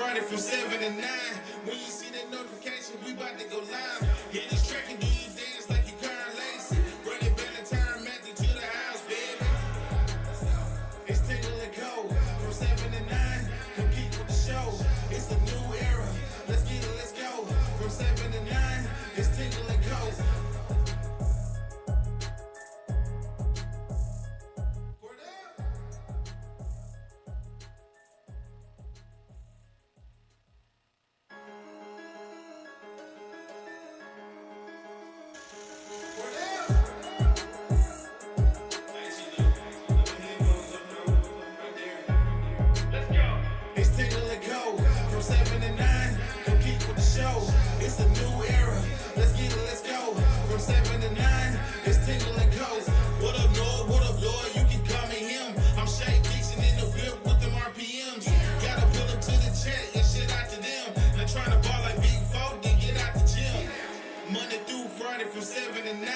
Friday from 7 to 9. When you see that notification, we about to go live. Hit this track and do you dance like you current lacy. Run it back and turn Matthew to the house, baby. It's Tingle and Co. From 7 to 9. Come keep with the show. It's a new era. Let's get it, let's go. From 7 to 9. It's Tingle and Co. From 7 to 9,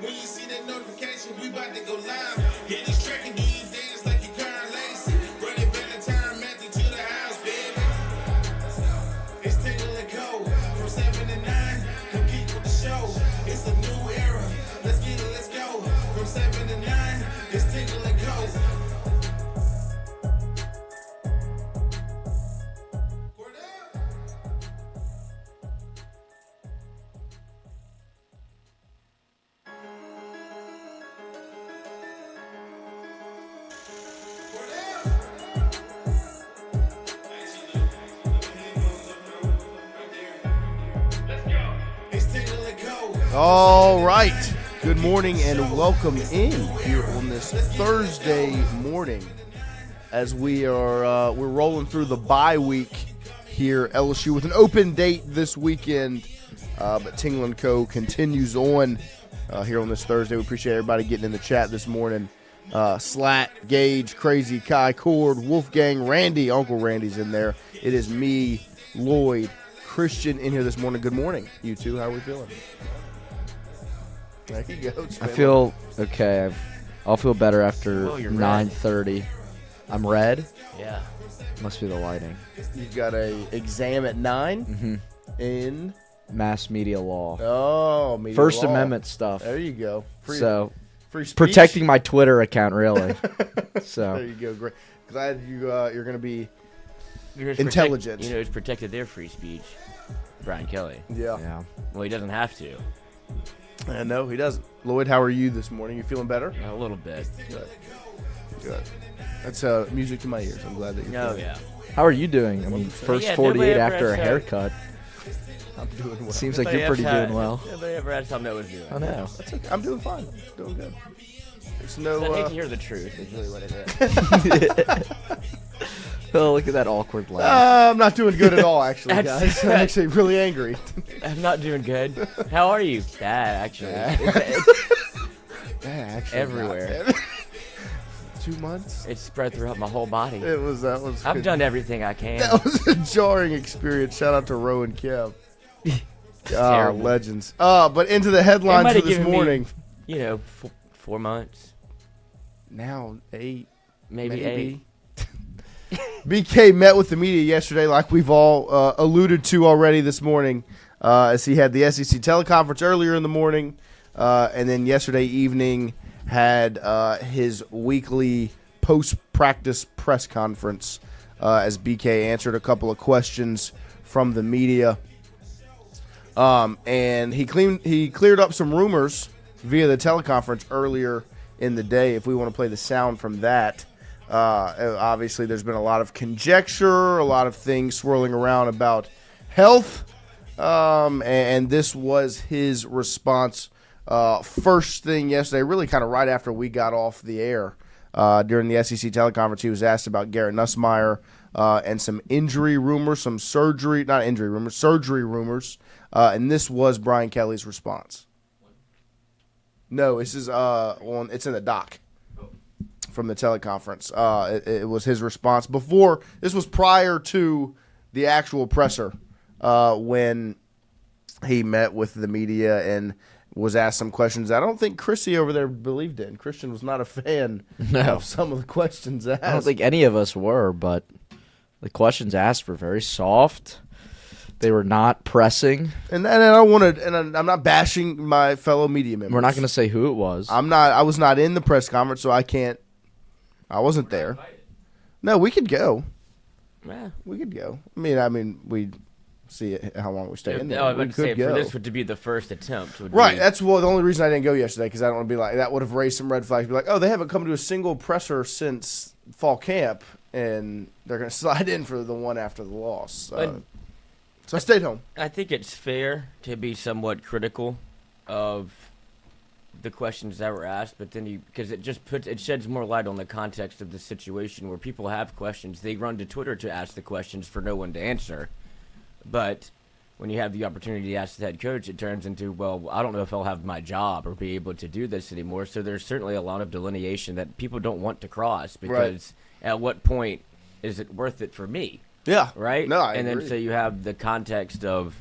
when you see that notification, we about to go live. Hit this track and do you dance like you current lacy. Run it back and turn Matthew to the house, baby. It's Tingle and Co. From 7 to 9, come keep with the show. It's a new era. Let's get it, let's go. From 7 to 9, it's Tingle and Co. All right. Good morning and welcome in here on this Thursday morning as we're rolling through the bye week here. LSU with an open date this weekend, but Tingle & Co. continues on here on this Thursday. We appreciate everybody getting in the chat this morning. Slat, Gage, Crazy, Kai, Cord, Wolfgang, Randy, Uncle Randy's in there. It is me, Lloyd, Christian in here this morning. Good morning, you two. How are we feeling? There you go. I feel okay. I'll feel better after 9:30. I'm red. Yeah. Must be the lighting. You've got a exam at 9 in mass media law. Oh, media First law. Amendment stuff. There you go. Free speech. Protecting my Twitter account, really. So there you go. Great. Glad you're going to be intelligent. You know who's protected their free speech? Brian Kelly. Yeah. Well, he doesn't have to. No, he doesn't. Lloyd, how are you this morning? You feeling better? A little bit. Good. That's music to my ears. I'm glad that you're Oh, feeling. yeah. how are you doing? I mean, first Yeah, 48 nobody after ever a haircut. I'm doing well. Seems like you're pretty doing well. Nobody ever asked how Noah was doing. I know. That's okay. I'm doing fine. Doing good. There's no. I hate to hear the truth. Is really what it is. Oh, look at that awkward laugh. I'm not doing good at all, actually, guys. I'm actually really angry. I'm not doing good. How are you? Bad, actually. Actually, everywhere. 2 months. It's spread throughout my whole body. That was. I've done everything I can. That was a jarring experience. Shout out to Roe and Kev. Terrible. Legends. But into the headlines might for have this given me, morning. 4 months. Now 8. Maybe 8. BK met with the media yesterday, like we've all alluded to already this morning, as he had the SEC teleconference earlier in the morning, and then yesterday evening had his weekly post-practice press conference as BK answered a couple of questions from the media. And he cleared up some rumors via the teleconference earlier in the day. If we want to play the sound from that. Obviously, there's been a lot of conjecture, a lot of things swirling around about health, and this was his response first thing yesterday, really kind of right after we got off the air during the SEC teleconference. He was asked about Garrett Nussmeier and some injury rumors, surgery rumors, and this was Brian Kelly's response. No, this is it's in the doc from the teleconference. It was his response before. This was prior to the actual presser when he met with the media and was asked some questions I don't think Chrissy over there believed in. Christian was not a fan of some of the questions asked. I don't think any of us were, but The questions asked were very soft. They were not pressing. And I wanted, and I'm not bashing my fellow media members. We're not going to say who it was. I was not in the press conference, so I can't. I wasn't there. No, we could go. Yeah. We could go. I mean, we see how long we stay in there. I was We about to say, could go. for this to be the first attempt. Right. Be, That's the only reason I didn't go yesterday, because I don't want to be like, that would have raised some red flags. Be like, oh, they haven't come to a single presser since fall camp, and they're going to slide in for the one after the loss. So I stayed home. I think it's fair to be somewhat critical of the questions that were asked, but then because it sheds more light on the context of the situation where people have questions. They run to Twitter to ask the questions for no one to answer. But when you have the opportunity to ask the head coach, it turns into, well, I don't know if I'll have my job or be able to do this anymore. So there's certainly a lot of delineation that people don't want to cross, because at what point is it worth it for me? Yeah. Right? No, I And agree. then so you have the context of,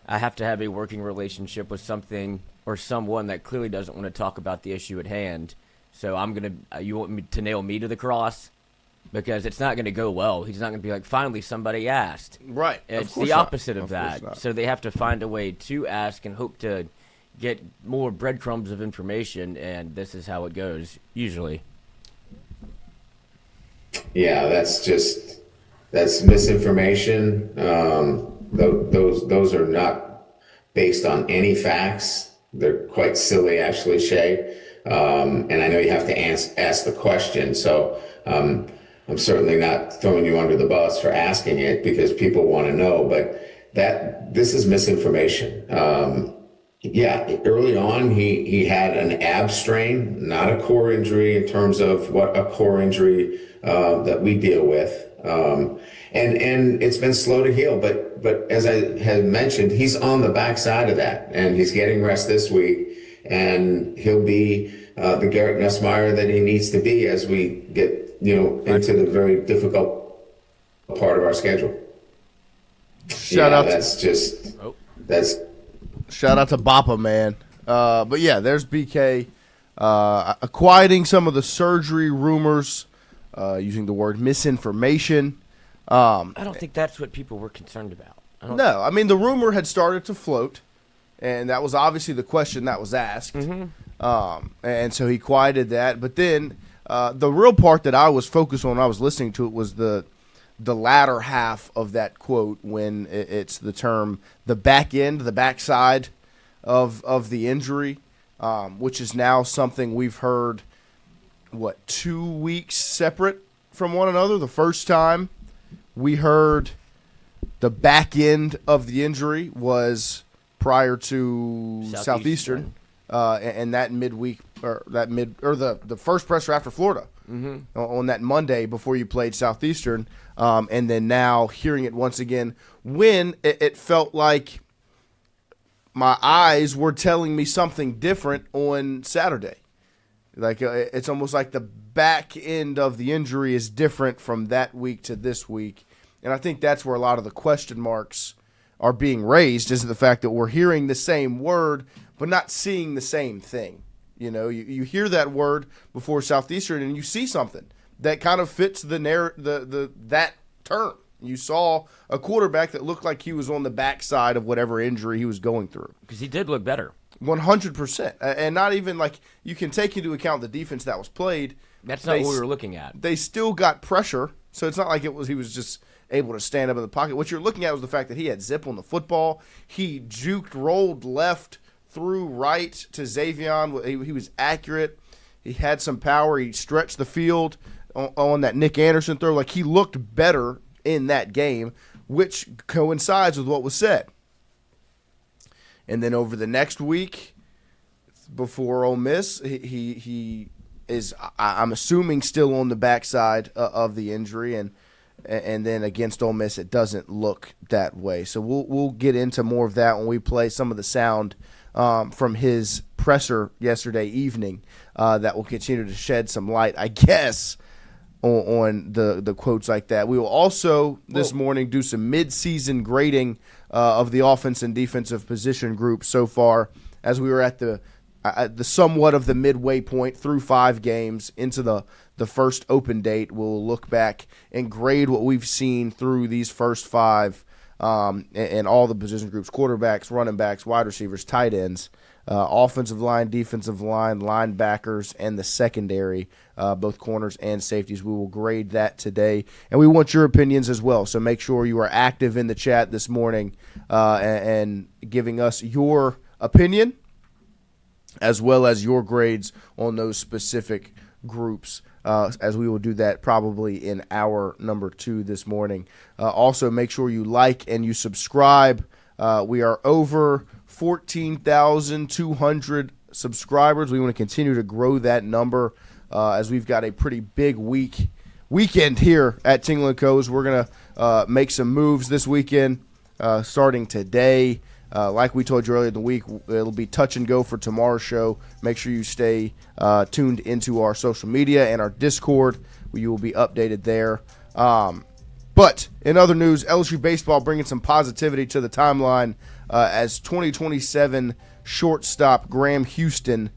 I have to have a working relationship with something or someone that clearly doesn't want to talk about the issue at hand. So you want me to nail me to the cross? Because it's not going to go well. He's not going to be like, finally somebody asked. Right. It's the opposite of that. So they have to find a way to ask and hope to get more breadcrumbs of information, and this is how it goes, usually. Yeah, that's misinformation. Those are not based on any facts. They're quite silly, actually, Shay. And I know you have to ask the question. So I'm certainly not throwing you under the bus for asking it, because people want to know. But this is misinformation. Early on, he had an ab strain, not a core injury in terms of what a core injury that we deal with. And it's been slow to heal, but as I had mentioned, he's on the backside of that, and he's getting rest this week, and he'll be the Garrett Nussmeier that he needs to be as we get into the very difficult part of our schedule. Shout out to Bappa, man. But yeah, there's BK quieting some of the surgery rumors, using the word misinformation. I don't think that's what people were concerned about. No, I mean, the rumor had started to float, and that was obviously the question that was asked. And so he quieted that. But then the real part that I was focused on when I was listening to it was the latter half of that quote, when it's the term the back end, the backside of the injury, which is now something we've heard, 2 weeks separate from one another. The first time we heard the back end of the injury was prior to Southeastern, and that midweek, or the first presser after Florida, on that Monday before you played Southeastern, and then now hearing it once again when it felt like my eyes were telling me something different on Saturday. Like it's almost like the back end of the injury is different from that week to this week. And I think that's where a lot of the question marks are being raised, is the fact that we're hearing the same word but not seeing the same thing. You hear that word before Southeastern and you see something that kind of fits that term. You saw a quarterback that looked like he was on the backside of whatever injury he was going through. Because he did look better. 100%. And not even like you can take into account the defense that was played. That's not what we were looking at. They still got pressure, so it's not like he was just able to stand up in the pocket. What you're looking at was the fact that he had zip on the football. He juked, rolled left, threw right to Xavion. He was accurate. He had some power. He stretched the field on that Nick Anderson throw. Like, he looked better in that game, which coincides with what was said. And then over the next week, before Ole Miss, he is, I'm assuming, still on the backside of the injury, and then against Ole Miss, it doesn't look that way. So we'll get into more of that when we play some of the sound from his presser yesterday evening that will continue to shed some light, I guess, on the quotes like that. We will also this morning do some midseason grading of the offense and defensive position group so far, as we were at the the somewhat of the midway point through 5 games into the first open date. We'll look back and grade what we've seen through these first 5 and all the position groups: quarterbacks, running backs, wide receivers, tight ends, offensive line, defensive line, linebackers, and the secondary, both corners and safeties. We will grade that today, and we want your opinions as well. So make sure you are active in the chat this morning and giving us your opinion as well as your grades on those specific groups, as we will do that probably in hour number 2 this morning. Also, make sure you like and you subscribe. We are over 14,200 subscribers. We want to continue to grow that number as we've got a pretty big weekend here at Tingle & Co's. We're going to make some moves this weekend starting today. Like we told you earlier in the week, it'll be touch and go for tomorrow's show. Make sure you stay tuned into our social media and our Discord, where you will be updated there. But in other news, LSU baseball bringing some positivity to the timeline as 2027 shortstop Graham Houston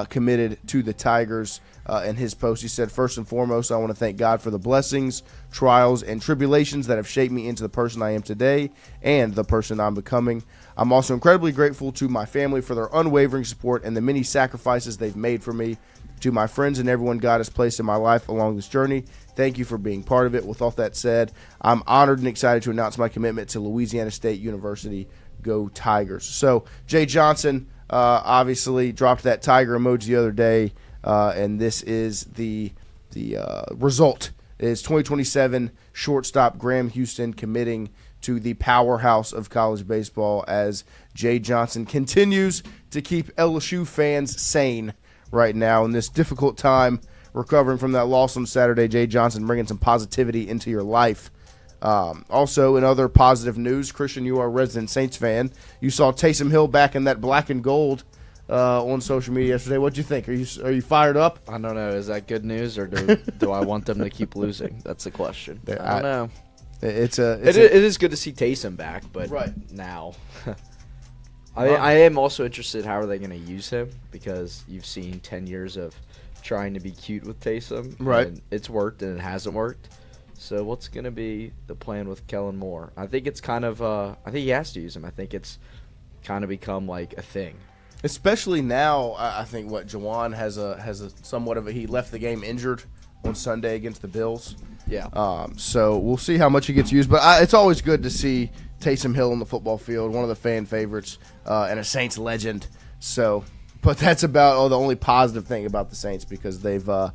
committed to the Tigers. In his post, he said, "First and foremost, I want to thank God for the blessings, trials, and tribulations that have shaped me into the person I am today and the person I'm becoming. I'm also incredibly grateful to my family for their unwavering support and the many sacrifices they've made for me. To my friends and everyone God has placed in my life along this journey, thank you for being part of it. With all that said, I'm honored and excited to announce my commitment to Louisiana State University. Go Tigers." So Jay Johnson obviously dropped that tiger emoji the other day. And this is the result. Is 2027 shortstop Graham Houston committing to the powerhouse of college baseball as Jay Johnson continues to keep LSU fans sane right now in this difficult time, recovering from that loss on Saturday. Jay Johnson bringing some positivity into your life. Also, in other positive news, Christian, you are a resident Saints fan. You saw Taysom Hill back in that black and gold on social media yesterday. What'd you think? Are you fired up? I don't know. Is that good news, or do I want them to keep losing? That's the question. I don't know. It is good to see Taysom back, but right now, I am also interested. How are they going to use him? Because you've seen 10 years of trying to be cute with Taysom, right? And it's worked and it hasn't worked. So what's going to be the plan with Kellen Moore? I think it's kind of. I think he has to use him. I think it's kind of become like a thing. Especially now, I think Juwan has a somewhat of a, he left the game injured on Sunday against the Bills. Yeah. So we'll see how much he gets used, but it's always good to see Taysom Hill on the football field, one of the fan favorites, and a Saints legend. So, but that's about the only positive thing about the Saints, because they've been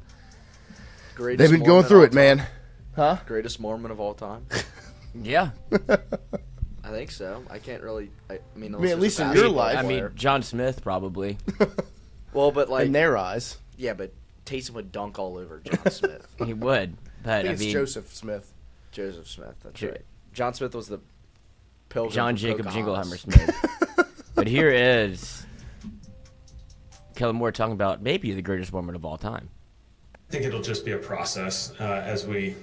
going through it, man. Huh? Greatest Mormon of all time. Yeah. I think so. I can't really. I mean, at least in your life. I mean, John Smith probably. Well, but like in their eyes. Yeah, but Taysom would dunk all over John Smith. He would. But I think it's Joseph Smith. Joseph Smith. That's right. John Smith was the pilgrim. John Jacob Jingleheimer Smith. But here is Kellen Moore talking about maybe the greatest Mormon of all time. I think it'll just be a process as we,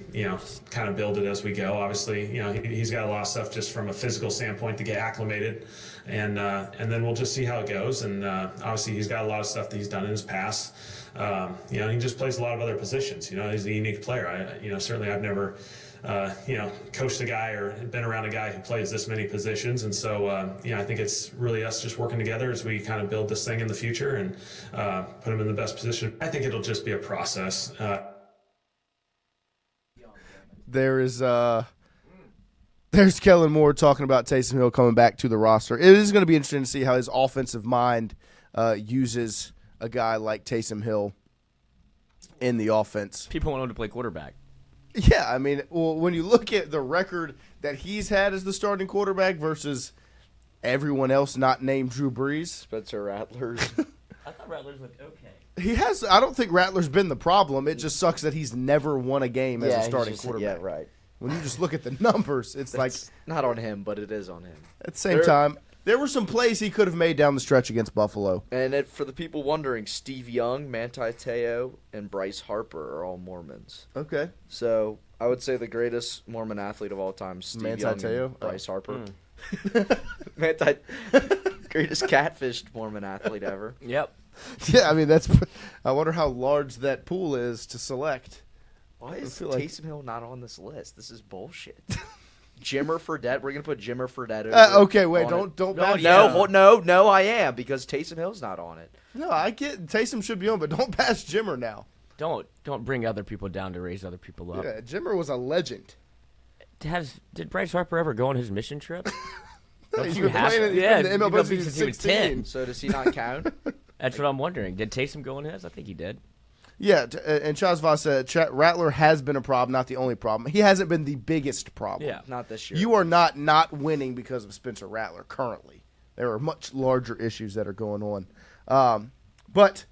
kind of build it as we go. Obviously, he's got a lot of stuff just from a physical standpoint to get acclimated, and then we'll just see how it goes. And obviously, he's got a lot of stuff that he's done in his past. He just plays a lot of other positions. He's a unique player. Certainly I've never, coached a guy or been around a guy who plays this many positions. And so, I think it's really us just working together as we kind of build this thing in the future and put him in the best position. I think it'll just be a process. There's Kellen Moore talking about Taysom Hill coming back to the roster. It is going to be interesting to see how his offensive mind uses a guy like Taysom Hill in the offense. People want him to play quarterback. Yeah, I mean, well, when you look at the record that he's had as the starting quarterback versus everyone else not named Drew Brees. Spencer Rattler's. I thought Rattler's looked okay. He has. I don't think Rattler's been the problem. It just sucks that he's never won a game as a starting quarterback. Yeah, right. When you just look at the numbers, it's like not on him, but it is on him. At the same time, there were some plays he could have made down the stretch against Buffalo. And for the people wondering, Steve Young, Manti Te'o, and Bryce Harper are all Mormons. Okay. So I would say the greatest Mormon athlete of all time, Steve Young and Bryce Harper. Mm. Manti, greatest catfished Mormon athlete ever. Yep. Yeah, I mean that's. I wonder how large that pool is to select. Why is feel like- Taysom Hill not on this list? This is bullshit. Jimmer Fredette. We're gonna put Jimmer Fredette over. Okay, wait, on it. don't. No, bash yeah. Jimmer. No, I am because Taysom Hill's not on it. No, I get Taysom should be on, but don't bash Jimmer now. Don't bring other people down to raise other people up. Yeah, Jimmer was a legend. Did Bryce Harper ever go on his mission trip? He's you been have playing to. in the MLB MLB since since he was 16. 10. So does he not count? That's what I'm wondering. Did Taysom go on his? I think he did. Yeah, and Chazva said Rattler has been a problem, not the only problem. He hasn't been the biggest problem. Yeah. Not this year. You are not winning because of Spencer Rattler currently. There are much larger issues that are going on. But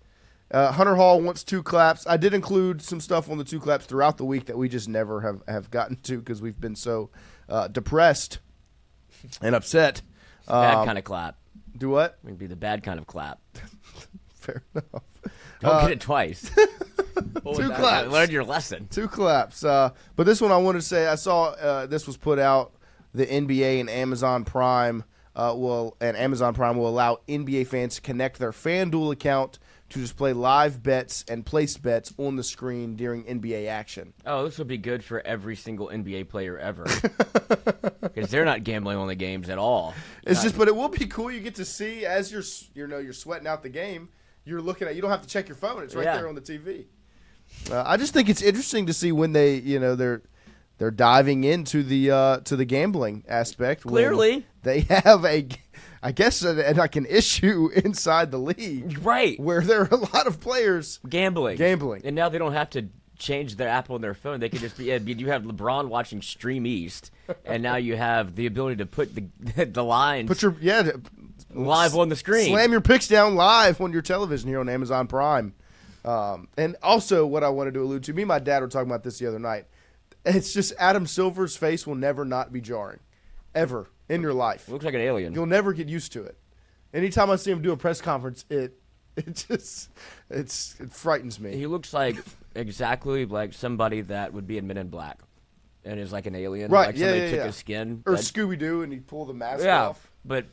Hunter Hall wants 2 claps. I did include some stuff on the 2 claps throughout the week that we just never have gotten to because we've been so depressed and upset. Bad kind of clap. Do what? It would be the bad kind of clap. Fair enough. Don't get it twice. 2 claps. Learn your lesson. 2 claps. But this one I wanted to say, I saw this was put out, the NBA and Amazon Prime will allow NBA fans to connect their FanDuel account to display live bets and place bets on the screen during NBA action. Oh, this would be good for every single NBA player ever. Because they're not gambling on the games at all. But it will be cool. You get to see as you're sweating out the game. You're looking at. You don't have to check your phone. It's right there on the TV. I just think it's interesting to see when they're diving into the gambling aspect. Clearly, they have like an issue inside the league, right? Where there are a lot of players gambling, and now they don't have to change their app on their phone. They can just be. You have LeBron watching Stream East, and now you have the ability to put the lines. Put your live on the screen. Slam your picks down live on your television here on Amazon Prime. And also, what I wanted to allude to, me and my dad were talking about this the other night. It's just Adam Silver's face will never not be jarring, ever in your life. Looks like an alien. You'll never get used to it. Anytime I see him do a press conference, it frightens me. He looks like exactly like somebody that would be in Men in Black, and is like an alien. Right? Like Yeah, somebody yeah, took his skin. Or Scooby Doo, and he pulled the mask Yeah, off. but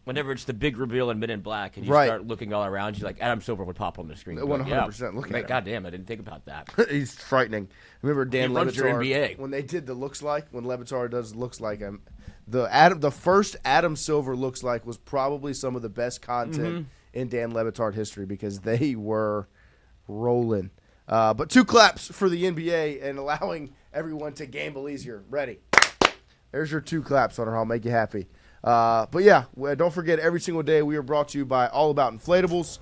whenever it's the big reveal in Men in Black, and you Right. start looking all around, you like Adam Silver would pop on the screen. 100% look at him. God damn, I didn't think about that. He's frightening. Remember Dan He runs your Levitar NBA. when they did the looks like, when Levitar does looks like him. The first Adam Silver looks like was probably some of the best content in Dan Levitar history because they were rolling. But 2 claps for the NBA and allowing everyone to gamble easier. Ready? There's your 2 claps, Hunter Hall. Make you happy. But yeah, don't forget, every single day we are brought to you by All About Inflatables.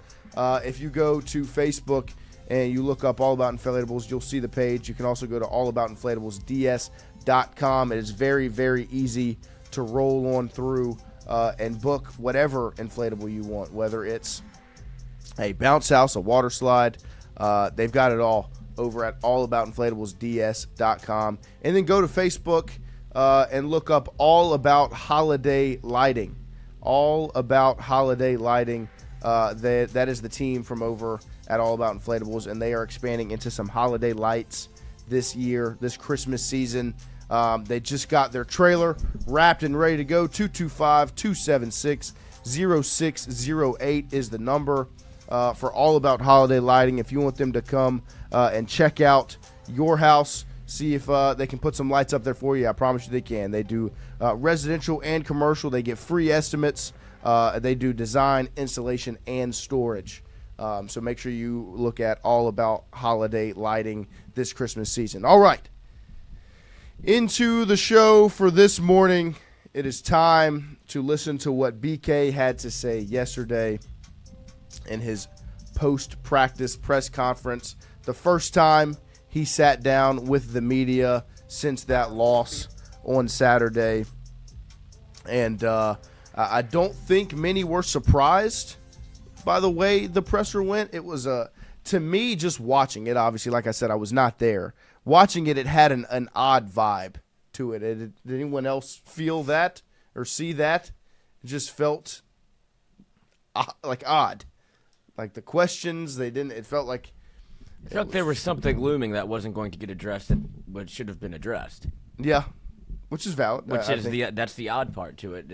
If you go to Facebook and you look up All About Inflatables, you'll see the page. You can also go to allaboutinflatabledsds.com. It is very, very easy to roll on through and book whatever inflatable you want, whether it's a bounce house, a water slide. They've got it all over at allaboutinflatablesds.com. And then go to Facebook and look up All About Holiday Lighting. All About Holiday Lighting. That is the team from over at All About Inflatables, and they are expanding into some holiday lights this year, this Christmas season. They just got their trailer wrapped and ready to go. 225-276-0608 is the number for All About Holiday Lighting. If you want them to come and check out your house, see if they can put some lights up there for you. I promise you they can. They do residential and commercial. They get free estimates. They do design, installation, and storage. So make sure you look at All About Holiday Lighting this Christmas season. All right. Into the show for this morning. It is time to listen to what BK had to say yesterday in his post-practice press conference. The first time he sat down with the media since that loss on Saturday. And I don't think many were surprised by the way the presser went. It was, to me, just watching it, obviously, like I said, I was not there. Watching it, it had an odd vibe to it. Did anyone else feel that or see that? It just felt like odd. Like the questions, it felt like... I felt there was something looming that wasn't going to get addressed, but should have been addressed. Yeah, which is valid. That's the odd part to it.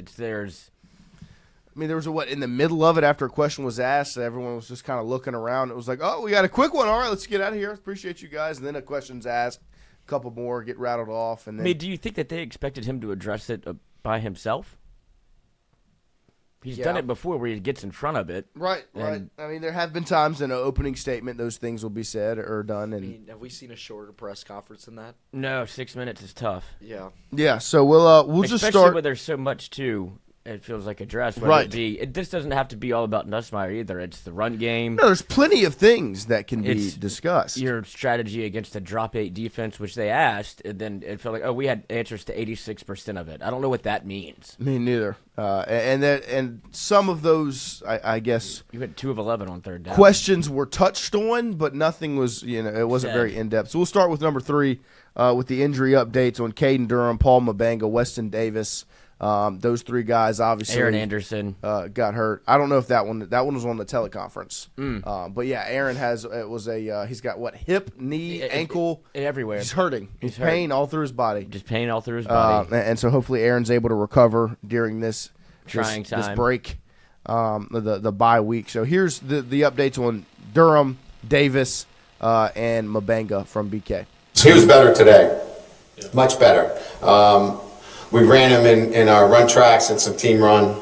mean, there was in the middle of it after a question was asked, everyone was just kind of looking around. It was like, oh, we got a quick one. All right, let's get out of here. Appreciate you guys. And then a question's asked, a couple more get rattled off. And then, I mean, do you think that they expected him to address it by himself? He's done it before where he gets in front of it. Right. I mean, there have been times in an opening statement those things will be said or done. And I mean, have we seen a shorter press conference than that? No, 6 minutes is tough. Yeah. Yeah, so we'll just start. Especially when there's so much, too. It feels like addressed. Right. This doesn't have to be all about Nussmeier either. It's the run game. No, there's plenty of things that can be discussed. Your strategy against the drop 8 defense, which they asked, and then it felt like, oh, we had answers to 86% of it. I don't know what that means. Me neither. And some of those, I guess, you had 2 of 11 on third down. Questions were touched on, but nothing was, it wasn't very in depth. So we'll start with number 3 with the injury updates on Caden Durham, Paul Mabenga, Weston Davis. Those 3 guys, obviously. Aaron Anderson got hurt. I don't know if that one was on the teleconference. But yeah, Aaron he's got hip, knee, ankle, everywhere. He's hurting. He's pain all through his body. Just pain all through his body. And so hopefully Aaron's able to recover during this trying time, this break, the bye week. So here's the updates on Durham, Davis, and Mabenga from BK. He was better today, much better. We ran him in our run tracks and some team run.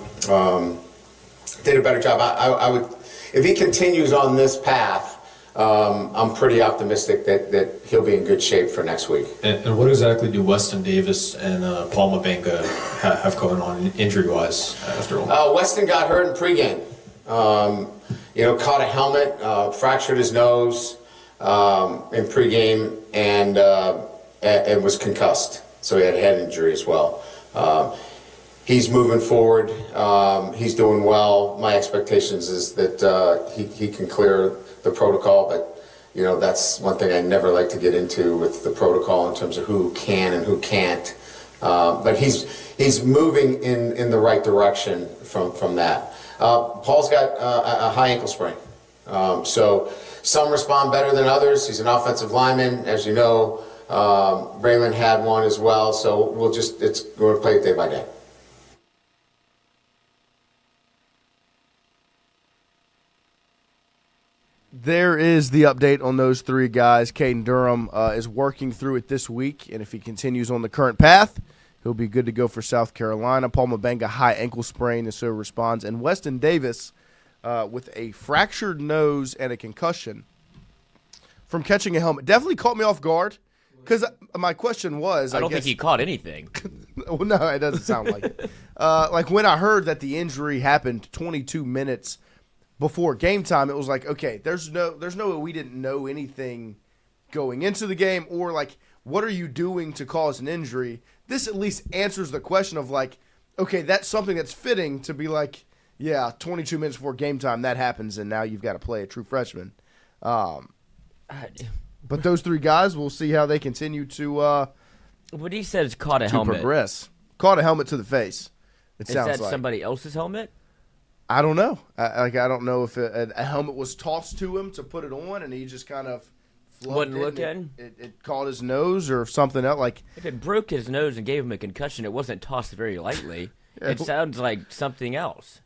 Did a better job. I would, if he continues on this path, I'm pretty optimistic that he'll be in good shape for next week. And what exactly do Weston Davis and Paul Mabenga have going on injury-wise after all? Weston got hurt in pregame. Caught a helmet, fractured his nose in pregame, and was concussed. So he had a head injury as well. He's moving forward. He's doing well. My expectations is that he can clear the protocol, but that's one thing I never like to get into with the protocol in terms of who can and who can't. But he's moving in the right direction from that. Paul's got a high ankle sprain, so some respond better than others. He's an offensive lineman, as you know. Braylon had one as well, so we're going to play it day by day. There is the update on those 3 guys. Caden Durham is working through it this week, and if he continues on the current path, he'll be good to go for South Carolina. Paul Mabenga, high ankle sprain, and so responds. And Weston Davis with a fractured nose and a concussion from catching a helmet. Definitely caught me off guard. Because my question was, I don't think he caught anything. Well, no, it doesn't sound like it. Like when I heard that the injury happened 22 minutes before game time, it was like, okay, there's no way we didn't know anything going into the game, or like, what are you doing to cause an injury? This at least answers the question of like, okay, that's something that's fitting to be like, yeah, 22 minutes before game time that happens, and now you've got to play a true freshman. But those 3 guys, we'll see how they continue to what he says caught a helmet. Progress. Caught a helmet to the face. Is that somebody else's helmet? I don't know. I don't know if a helmet was tossed to him to put it on, and he just kind of wasn't looking. It caught his nose or something else. Like if it broke his nose and gave him a concussion, it wasn't tossed very lightly. It sounds like something else.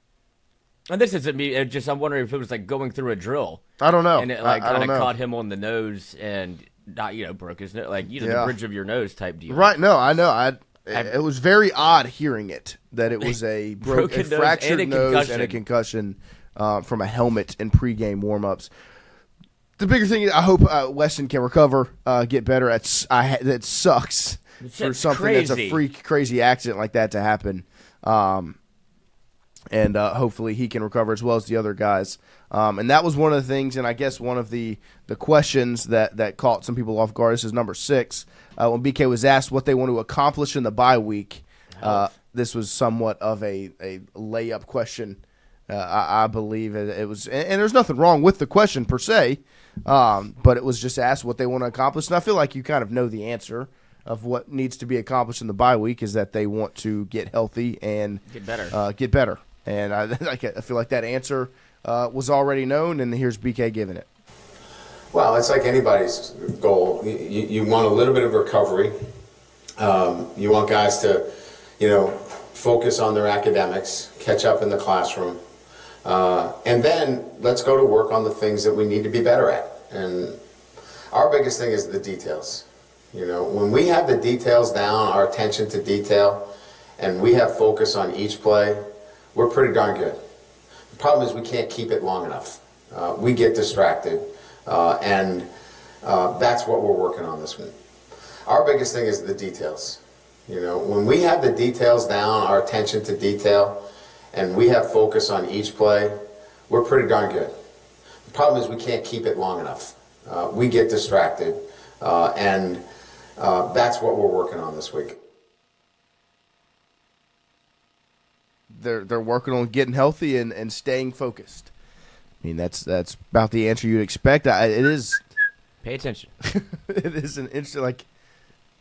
And this isn't me. I'm wondering if it was like going through a drill. I don't know. And it like kind of caught him on the nose and not broke his nose, like the bridge of your nose type deal. Right? No, I know. It was very odd hearing it that it was a fractured nose and a concussion from a helmet in pregame warmups. The bigger thing is I hope Weston can recover, get better. That sucks for something that's a freak, crazy accident like that to happen. And hopefully he can recover as well as the other guys. And that was one of the things, and I guess one of the questions that caught some people off guard. This is number 6. When BK was asked what they want to accomplish in the bye week, this was somewhat of a layup question, I believe. It was, and there's nothing wrong with the question per se, but it was just asked what they want to accomplish. And I feel like you kind of know the answer of what needs to be accomplished in the bye week is that they want to get healthy and get better. And I feel like that answer was already known, and here's BK giving it. Well, it's like anybody's goal. You want a little bit of recovery. You want guys to, focus on their academics, catch up in the classroom, and then let's go to work on the things that we need to be better at. And our biggest thing is the details. You know, when we have the details down, our attention to detail, and we have focus on each play, we're pretty darn good. The problem is we can't keep it long enough. We get distracted, and that's what we're working on this week. Our biggest thing is the details. You know, when we have the details down, our attention to detail, and we have focus on each play, we're pretty darn good. The problem is we can't keep it long enough. We get distracted, and that's what we're working on this week. They're working on getting healthy and staying focused. I mean, that's about the answer you'd expect. It is. Pay attention. It is an interesting, like,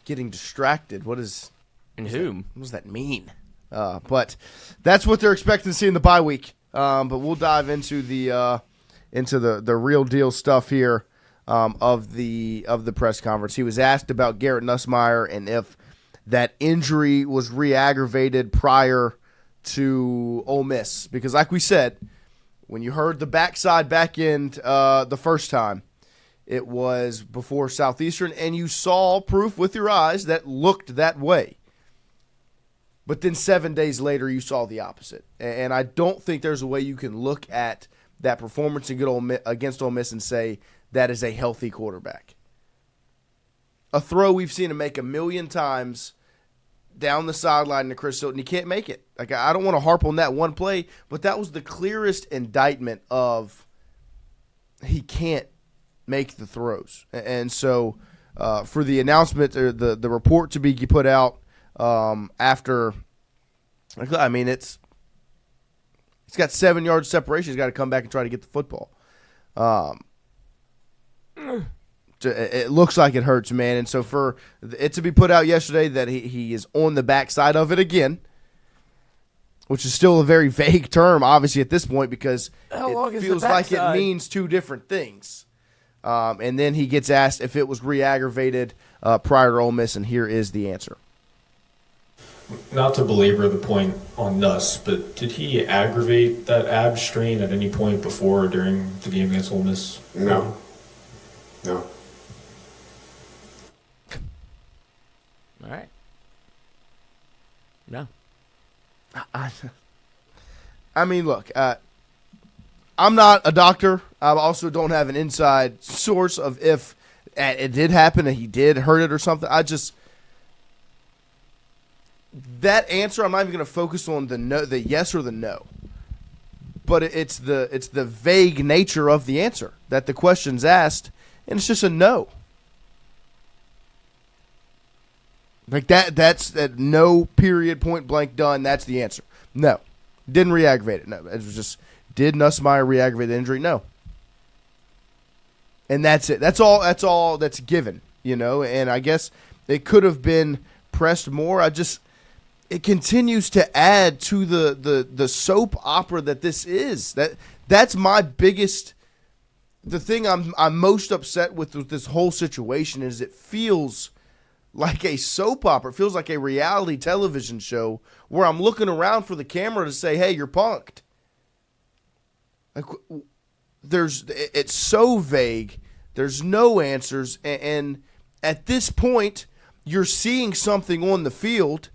getting distracted. What is? And whom? What does that mean? But that's what they're expecting to see in the bye week. But we'll dive into the real deal stuff here of the press conference. He was asked about Garrett Nussmeier and if that injury was re-aggravated prior to Ole Miss, because like we said, when you heard the backside back end the first time, it was before Southeastern, and you saw proof with your eyes that looked that way. But then 7 days later, you saw the opposite. And I don't think there's a way you can look at that performance against Ole Miss and say that is a healthy quarterback. A throw we've seen him make a million times down the sideline to Chris Hilton, he can't make it. Like, I don't want to harp on that one play, but that was the clearest indictment of he can't make the throws. And so for the announcement or the report to be put out after, I mean, he's got 7 yards separation. He's got to come back and try to get the football. It looks like it hurts, man. And so for it to be put out yesterday that he is on the backside of it again, which is still a very vague term, obviously, at this point, because it feels like it means two different things. And then he gets asked if it was re-aggravated prior to Ole Miss, and here is the answer. Not to belabor the point on Nuss, but did he aggravate that ab strain at any point before or during the game against Ole Miss? No. All right. No. I mean, look, I'm not a doctor. I also don't have an inside source of if it did happen and he did hurt it or something. That answer, I'm not even going to focus on the yes or the no. But it's the vague nature of the answer that the question's asked, and it's just a no. Like that's no period, point blank, done. That's the answer. No. Didn't re-aggravate it. No. It was just, did Nussmeier re-aggravate the injury? No. And that's it. That's all that's given, you know. And I guess it could have been pressed more. It continues to add to the soap opera that this is. That's my biggest. The thing I'm most upset with this whole situation is it feels like a soap opera. It feels like a reality television show where I'm looking around for the camera to say, "Hey, you're punked." Like, it's so vague. There's no answers, and at this point, you're seeing something on the field,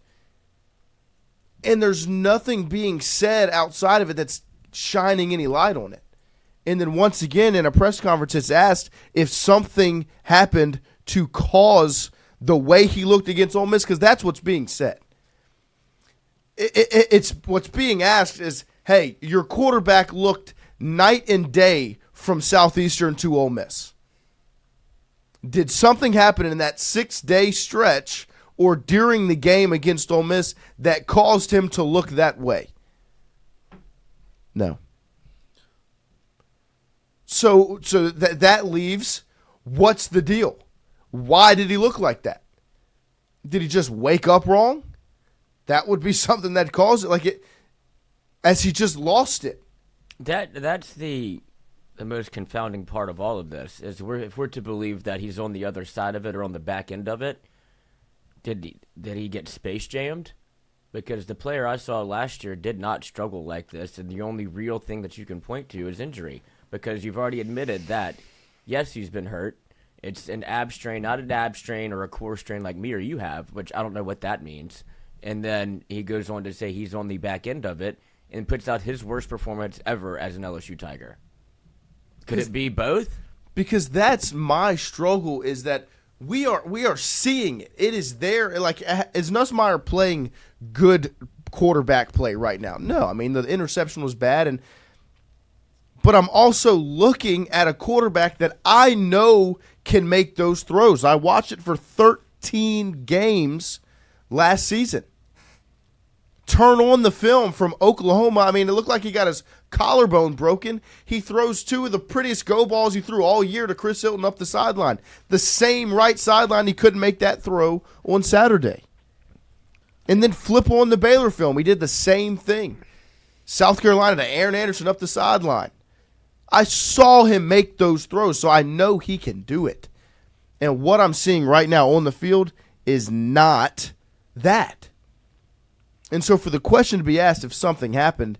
and there's nothing being said outside of it that's shining any light on it. And then once again, in a press conference, it's asked if something happened to cause the way he looked against Ole Miss, because that's what's being said. It's what's being asked is, hey, your quarterback looked night and day from Southeastern to Ole Miss. Did something happen in that 6-day stretch or during the game against Ole Miss that caused him to look that way? No. So that leaves, what's the deal? Why did he look like that? Did he just wake up wrong? That would be something that caused it. Like it, as he just lost it. That's the most confounding part of all of this is if we're to believe that he's on the other side of it or on the back end of it. Did he get space jammed? because the player I saw last year did not struggle like this, and the only real thing that you can point to is injury, because you've already admitted that, yes, he's been hurt. It's an ab strain, not an ab strain or a core strain like me or you have, which I don't know what that means. And then he goes on to say he's on the back end of it and puts out his worst performance ever as an LSU Tiger. Could it be both? Because that's my struggle, is that we are seeing it. It is there. Like, is Nussmeier playing good quarterback play right now? No. I mean, the interception was bad, but I'm also looking at a quarterback that I know can make those throws. I watched it for 13 games last season. Turn on the film from Oklahoma. I mean, it looked like he got his collarbone broken. He throws two of the prettiest go balls he threw all year to Chris Hilton up the sideline. The same right sideline, he couldn't make that throw on Saturday. And then flip on the Baylor film. He did the same thing. South Carolina to Aaron Anderson up the sideline. I saw him make those throws, so I know he can do it. And what I'm seeing right now on the field is not that. And so for the question to be asked if something happened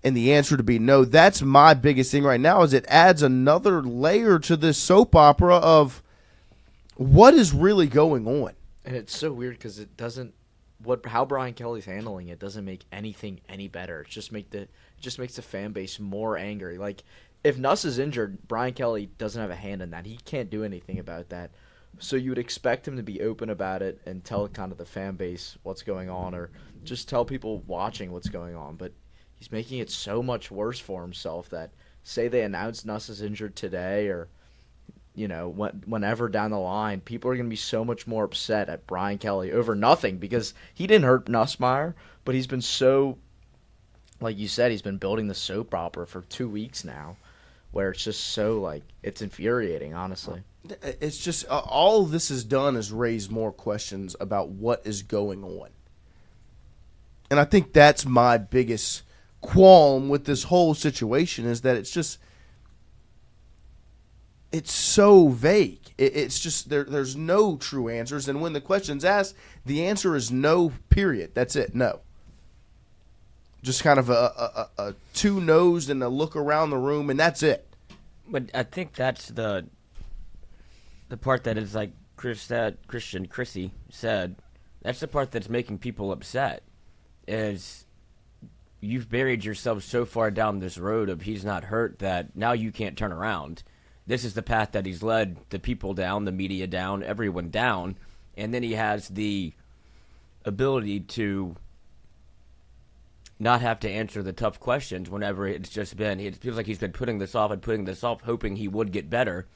and the answer to be no, that's my biggest thing right now, is it adds another layer to this soap opera of what is really going on. And it's so weird because it doesn't how Brian Kelly's handling it doesn't make anything any better. It just makes the fan base more angry. Like, if Nuss is injured, Brian Kelly doesn't have a hand in that. He can't do anything about that. So you would expect him to be open about it and tell kind of the fan base what's going on, or just tell people watching what's going on. But he's making it so much worse for himself that, say they announce Nuss is injured today, or whenever down the line, people are going to be so much more upset at Brian Kelly over nothing, because he didn't hurt Nussmeier, but he's been so, like you said, he's been building the soap opera for 2 weeks now, where it's just so, like, it's infuriating, honestly. It's just all this has done is raise more questions about what is going on. And I think that's my biggest qualm with this whole situation, is that it's so vague. It's just there's no true answers. And when the question's asked, the answer is no, period. That's it, no. Just kind of a two no's and a look around the room, and that's it. But I think that's the part that is, like Chrissy said, that's the part that's making people upset, is you've buried yourself so far down this road of he's not hurt that now you can't turn around. This is the path that he's led the people down, the media down, everyone down, and then he has the ability to not have to answer the tough questions whenever it's just been, it feels like he's been putting this off, hoping he would get better.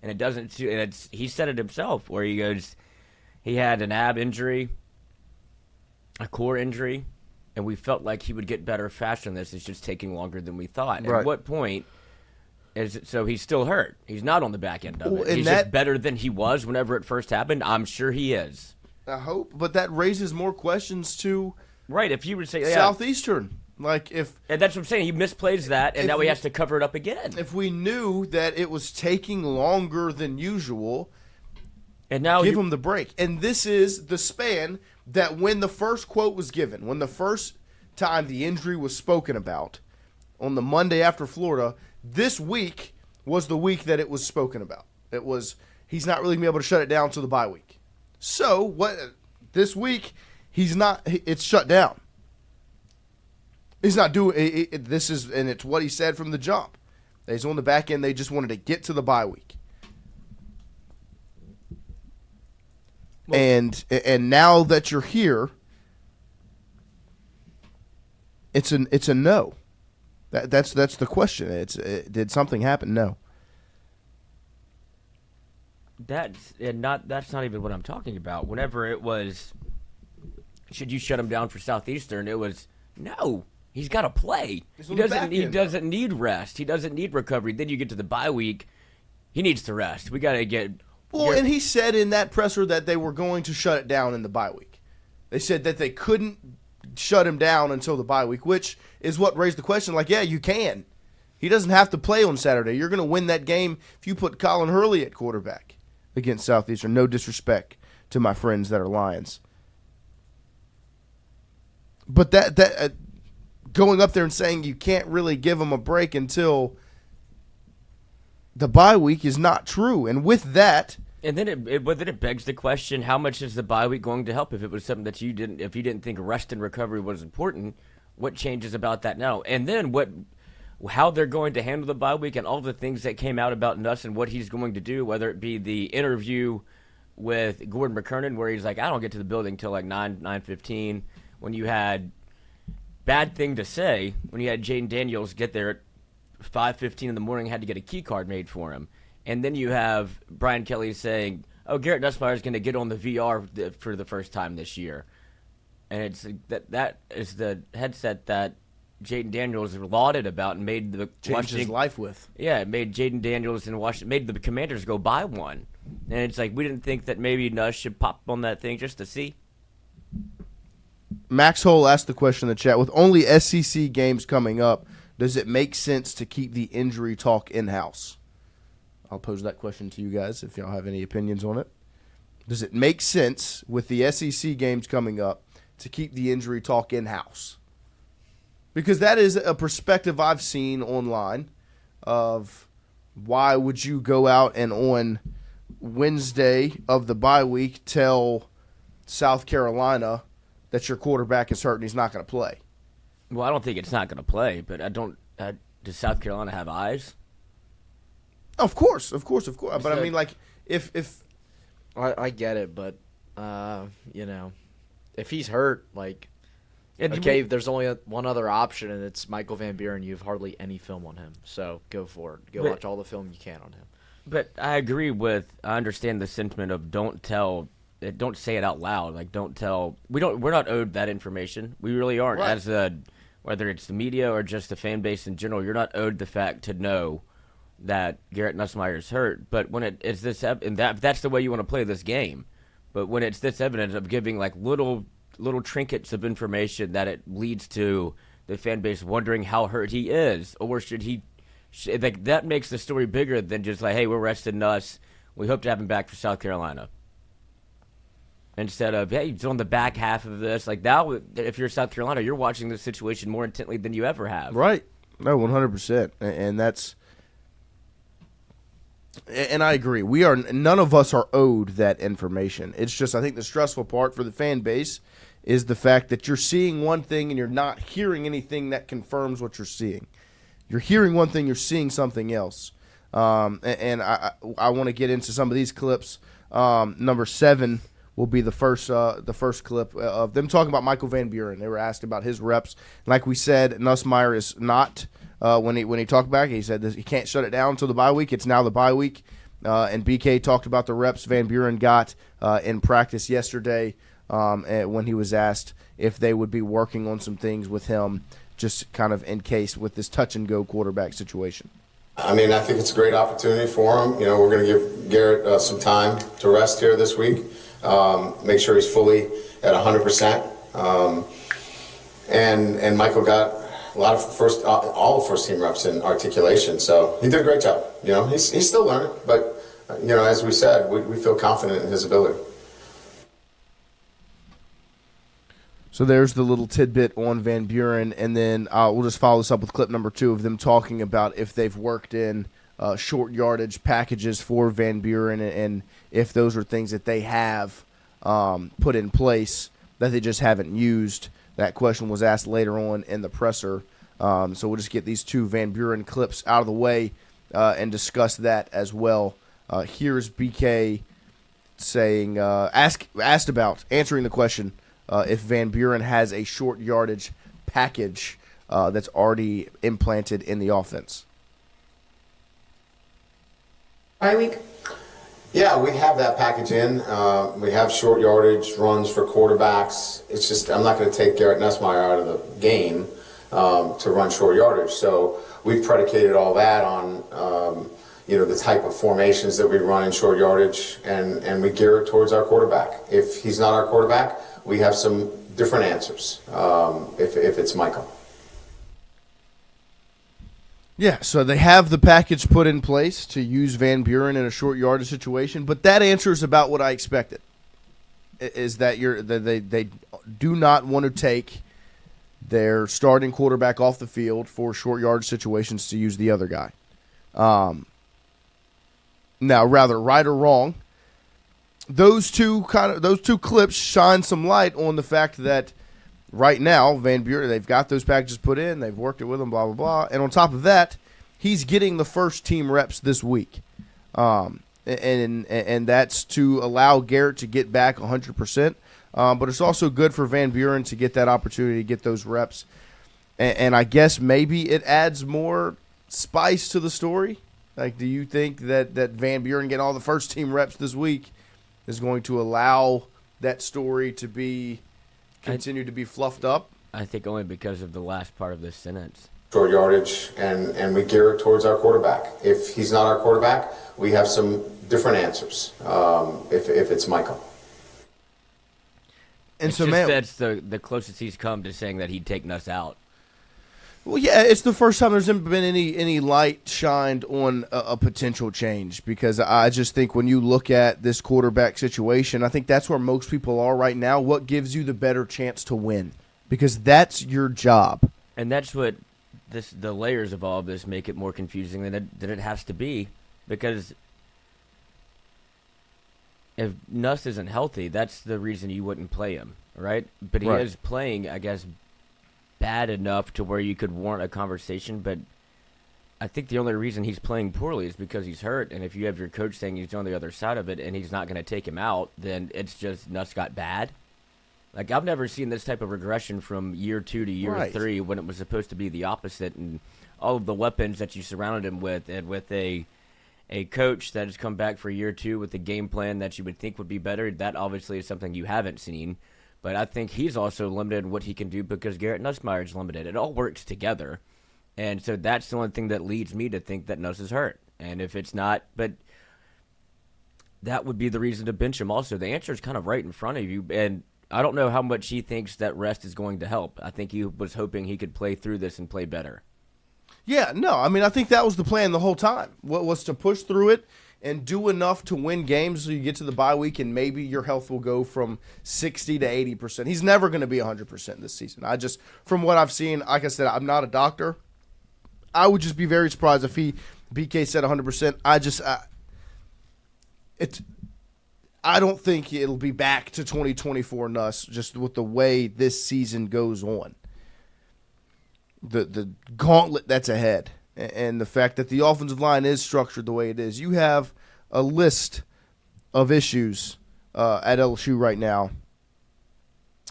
And it doesn't, he said it himself, where he goes, he had an ab injury, a core injury, and we felt like he would get better faster than this. It's just taking longer than we thought. Right. At what point is it, so he's still hurt? He's not on the back end of it. And He's just better than he was whenever it first happened. I'm sure he is. I hope, but that raises more questions to Right, if you would say Southeastern. Like, and that's what I'm saying. He misplays that, and now he has to cover it up again. If we knew that it was taking longer than usual, and now give him the break. And this is the span that when the first quote was given, when the first time the injury was spoken about on the Monday after Florida, this week was the week that it was spoken about. It was, he's not really going to be able to shut it down until the bye week. So this week, it's shut down. He's not doing it. This is, and it's what he said from the jump. He's on the back end. They just wanted to get to the bye week, and now that you're here, it's a no. That's the question. Did something happen? No. That's not even what I'm talking about. Whenever it was, should you shut him down for Southeastern? It was no. He's got to play. He doesn't need rest. He doesn't need recovery. Then you get to the bye week. He needs to rest. We got to get. Well, and he said in that presser that they were going to shut it down in the bye week. They said that they couldn't shut him down until the bye week, which is what raised the question. Like, yeah, you can. He doesn't have to play on Saturday. You're going to win that game if you put Colin Hurley at quarterback against Southeastern. No disrespect to my friends that are Lions. But that going up there and saying you can't really give him a break until the bye week is not true. And with that, and then it begs the question: how much is the bye week going to help? If it was something that if you didn't think rest and recovery was important, what changes about that now? And then how they're going to handle the bye week and all the things that came out about Nuss and what he's going to do, whether it be the interview with Gordon McKernan where he's like, I don't get to the building till like 9:15. When you had bad thing to say, when you had Jaden Daniels get there at 5:15 in the morning, had to get a key card made for him. And then you have Brian Kelly saying, oh, Garrett Nussmeier is going to get on the VR for the first time this year. And it's that is the headset that Jaden Daniels lauded about and made the changed his life with. Yeah, it made Jaden Daniels and Washington, made the Commanders go buy one. And it's like, we didn't think that maybe Nuss should pop on that thing just to see. Max Hole asked the question in the chat, with only SEC games coming up, does it make sense to keep the injury talk in-house? I'll pose that question to you guys if y'all have any opinions on it. Does it make sense with the SEC games coming up to keep the injury talk in-house? Because that is a perspective I've seen online of why would you go out and on Wednesday of the bye week tell South Carolina that your quarterback is hurt and he's not going to play? Well, I don't think it's not going to play, but does South Carolina have eyes? Of course. But I mean, like, if I get it, but if he's hurt, like, okay, there's only one other option, and it's Michael Van Buren. You have hardly any film on him, so go for it. Go watch all the film you can on him. But I agree I understand the sentiment of don't say it out loud. Like, don't tell. We're not owed that information. We really aren't. Right. Whether it's the media or just the fan base in general, you're not owed the fact to know that Garrett Nussmeier is hurt. But when it's this, and that's the way you want to play this game. But when it's this evidence of giving like little trinkets of information that it leads to the fan base wondering how hurt he is, or like that makes the story bigger than just like, hey, we're resting Nuss. We hope to have him back for South Carolina. Instead of, hey, he's on the back half of this. Like now, if you're South Carolina, you're watching this situation more intently than you ever have. Right. No, 100%. And I agree. None of us are owed that information. It's just, I think the stressful part for the fan base is the fact that you're seeing one thing and you're not hearing anything that confirms what you're seeing. You're hearing one thing, you're seeing something else. And I want to get into some of these clips. Number 7 will be the first clip of them talking about Michael Van Buren. They were asked about his reps. Like we said, Nussmeier is not. When he talked back, he said he can't shut it down until the bye week. It's now the bye week. And BK talked about the reps Van Buren got in practice yesterday when he was asked if they would be working on some things with him just kind of in case with this touch-and-go quarterback situation. I mean, I think it's a great opportunity for him. You know, we're going to give Garrett some time to rest here this week, make sure he's fully at 100%. And Michael got a lot of all the first team reps in articulation, so he did a great job. You know, he's still learning, but you know, as we said, we feel confident in his ability. So there's the little tidbit on Van Buren, and then we'll just follow this up with clip number 2 of them talking about if they've worked in short yardage packages for Van Buren, and if those are things that they have put in place that they just haven't used. That question was asked later on in the presser. So we'll just get these 2 Van Buren clips out of the way and discuss that as well. Here's BK saying, asked about answering the question if Van Buren has a short yardage package that's already implanted in the offense. Bye week. Yeah, we have that package in. We have short yardage runs for quarterbacks. It's just I'm not going to take Garrett Nussmeier out of the game to run short yardage. So we've predicated all that on the type of formations that we run in short yardage, and we gear it towards our quarterback. If he's not our quarterback, we have some different answers. If it's Michael. Yeah, so they have the package put in place to use Van Buren in a short yardage situation, but that answer is about what I expected. Is that they do not want to take their starting quarterback off the field for short yardage situations to use the other guy. Now, rather right or wrong, those two clips shine some light on the fact that right now Van Buren, they've got those packages put in, they've worked it with them, blah blah blah, and on top of that, he's getting the first team reps this week, and that's to allow Garrett to get back 100%. But it's also good for Van Buren to get that opportunity to get those reps, and I guess maybe it adds more spice to the story. Like, do you think that Van Buren getting all the first team reps this week is going to allow that story to continue to be fluffed up? I think only because of the last part of this sentence. Short yardage, and we gear it towards our quarterback. If he's not our quarterback, we have some different answers. If it's Michael. And it's so, just, man, that's the closest he's come to saying that he'd take Nuss out. well, yeah, it's the first time there's been any light shined on a potential change, because I just think when you look at this quarterback situation, I think that's where most people are right now. What gives you the better chance to win? Because that's your job. And that's what the layers of all of this make it more confusing than it has to be, because if Nuss isn't healthy, that's the reason you wouldn't play him, right? But he is playing, I guess, bad enough to where you could warrant a conversation, but I think the only reason he's playing poorly is because he's hurt, and if you have your coach saying he's on the other side of it and he's not going to take him out, then it's just Nuss got bad. Like, I've never seen this type of regression from year 2 to year 3 when it was supposed to be the opposite, and all of the weapons that you surrounded him with, and with a coach that has come back for year 2 with a game plan that you would think would be better, that obviously is something you haven't seen. But I think he's also limited in what he can do because Garrett Nussmeier is limited. It all works together. And so that's the only thing that leads me to think that Nuss is hurt. And if it's not, but that would be the reason to bench him also. The answer is kind of right in front of you. And I don't know how much he thinks that rest is going to help. I think he was hoping he could play through this and play better. Yeah, no, I mean, I think that was the plan the whole time. What was to push through it and do enough to win games so you get to the bye week and maybe your health will go from 60 to 80%. He's never going to be 100% this season. From what I've seen, like I said, I'm not a doctor. I would just be very surprised if BK said 100%. I don't think it'll be back to 2024 Nuss just with the way this season goes on. The gauntlet that's ahead, and the fact that the offensive line is structured the way it is. You have a list of issues at LSU right now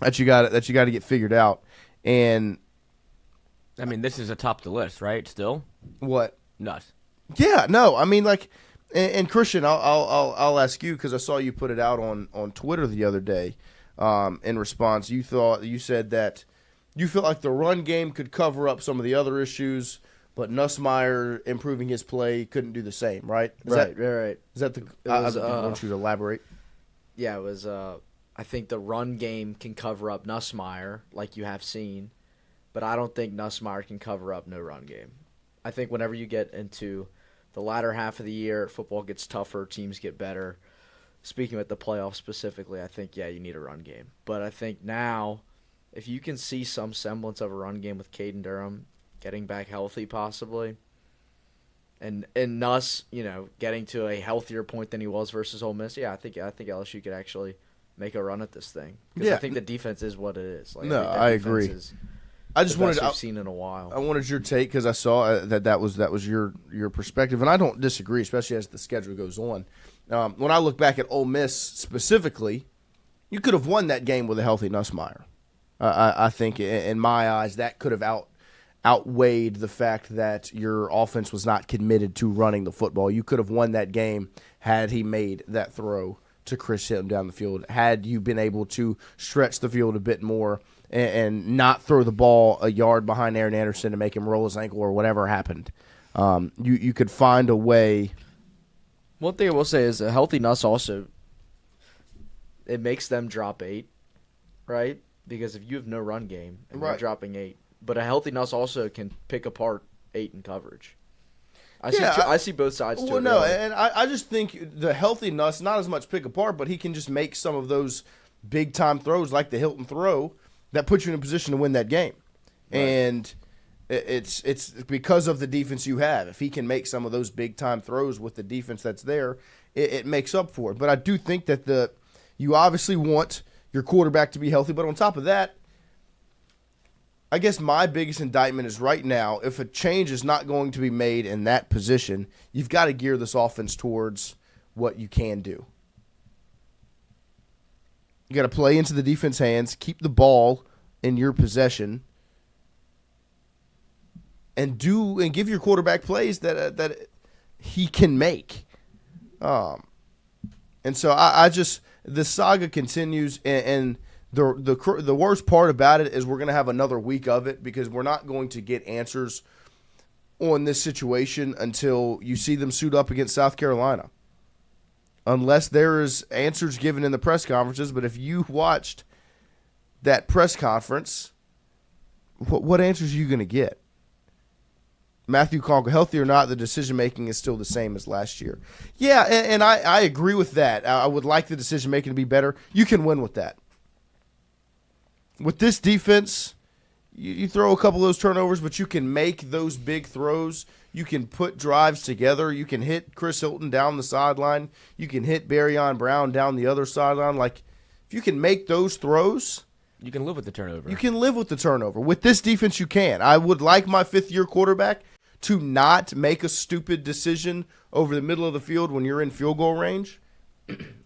that you got to get figured out. And I mean, this is atop the list, right? Still, what? Nuss. Yeah, no, I mean, like, and Christian, I'll ask you because I saw you put it out on Twitter the other day. In response, you said that you feel like the run game could cover up some of the other issues, but Nussmeier improving his play couldn't do the same, right? Right. Is that the? I want you to elaborate. Yeah, it was. I think the run game can cover up Nussmeier, like you have seen, but I don't think Nussmeier can cover up no run game. I think whenever you get into the latter half of the year, football gets tougher, teams get better. Speaking about the playoffs specifically, I think, you need a run game. But I think now, if you can see some semblance of a run game with Caden Durham getting back healthy possibly, and Nuss, getting to a healthier point than he was versus Ole Miss, I think LSU could actually make a run at this thing. Because I think the defense is what it is. I agree. I just wanted we've seen in a while. I wanted your take because I saw that was your perspective, and I don't disagree, especially as the schedule goes on. When I look back at Ole Miss specifically, you could have won that game with a healthy Nussmeier. I think, in my eyes, that could have outweighed the fact that your offense was not committed to running the football. You could have won that game had he made that throw to Chris Hilton down the field, had you been able to stretch the field a bit more and not throw the ball a yard behind Aaron Anderson to make him roll his ankle or whatever happened. You could find a way. One thing I will say is a healthy Nuss also, it makes them drop 8, right? Because if you have no run game and you're dropping 8, but a healthy Nuss also can pick apart 8 in coverage. I see both sides to it. Well, no, and I just think the healthy Nuss, not as much pick apart, but he can just make some of those big-time throws like the Hilton throw that puts you in a position to win that game. And it's because of the defense you have. If he can make some of those big-time throws with the defense that's there, it makes up for it. But I do think that you obviously want your quarterback to be healthy. But on top of that, I guess my biggest indictment is right now, if a change is not going to be made in that position, you've got to gear this offense towards what you can do. You got to play into the defense hands, keep the ball in your possession, and give your quarterback plays that he can make. And so I just the saga continues, and the worst part about it is we're going to have another week of it because we're not going to get answers on this situation until you see them suit up against South Carolina. Unless there is answers given in the press conferences, but if you watched that press conference, what answers are you going to get? Matthew Conkle, healthy or not, the decision-making is still the same as last year. Yeah, and I agree with that. I would like the decision-making to be better. You can win with that. With this defense, you throw a couple of those turnovers, but you can make those big throws. You can put drives together. You can hit Chris Hilton down the sideline. You can hit Barryon Brown down the other sideline. Like, if you can make those throws, you can live with the turnover. You can live with the turnover. With this defense, you can. I would like my fifth-year quarterback to not make a stupid decision over the middle of the field when you're in field goal range.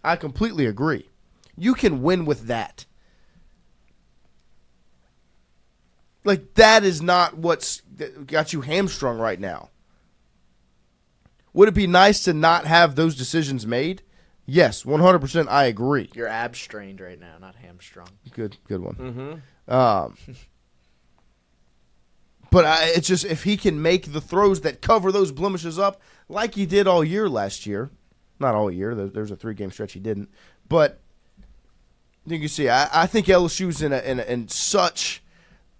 I completely agree. You can win with that. Like, that is not what's got you hamstrung right now. Would it be nice to not have those decisions made? Yes, 100% I agree. You're abstrained right now, not hamstrung. Good one. Mm-hmm. But it's just if he can make the throws that cover those blemishes up like he did all year last year. Not all year. There's a 3-game stretch he didn't. But you can see, I think LSU's in such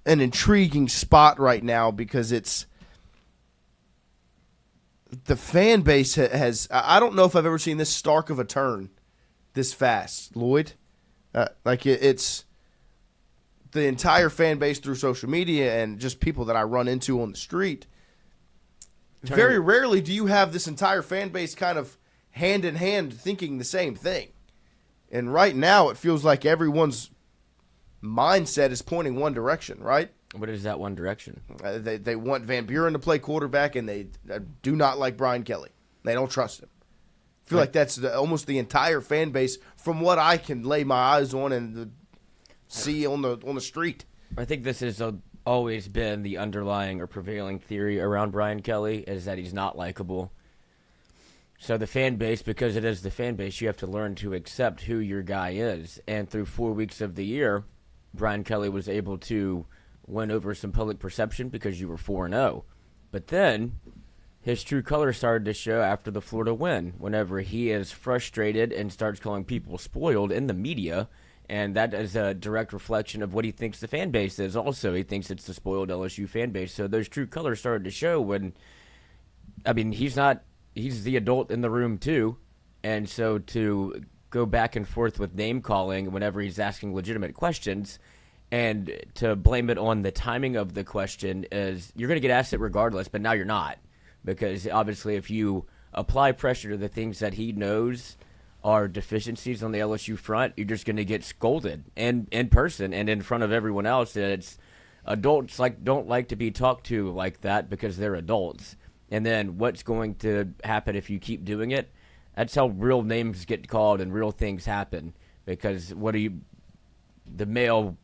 an intriguing spot right now because it's the fan base has. I don't know if I've ever seen this stark of a turn this fast, Lloyd. It's the entire fan base through social media and just people that I run into on the street. Very rarely do you have this entire fan base kind of hand in hand thinking the same thing. And right now it feels like everyone's mindset is pointing one direction, right? What is that one direction? They want Van Buren to play quarterback, and they do not like Brian Kelly. They don't trust him. I feel like that's almost the entire fan base from what I can lay my eyes on and see on the street. I think this has always been the underlying or prevailing theory around Brian Kelly is that he's not likable. So the fan base, because it is the fan base, you have to learn to accept who your guy is. And through 4 weeks of the year, Brian Kelly was able to win over some public perception because you were 4-0. But then his true colors started to show after the Florida win, whenever he is frustrated and starts calling people spoiled in the media. And that is a direct reflection of what he thinks the fan base is also. He thinks it's the spoiled LSU fan base. So those true colors started to show when, I mean, he's the adult in the room too. And so to go back and forth with name calling whenever he's asking legitimate questions and to blame it on the timing of the question is you're going to get asked it regardless, but now you're not. Because obviously if you apply pressure to the things that he knows are deficiencies on the LSU front, you're just going to get scolded in person and in front of everyone else. And it's adults don't like to be talked to like that because they're adults. And then what's going to happen if you keep doing it? That's how real names get called and real things happen. Because the male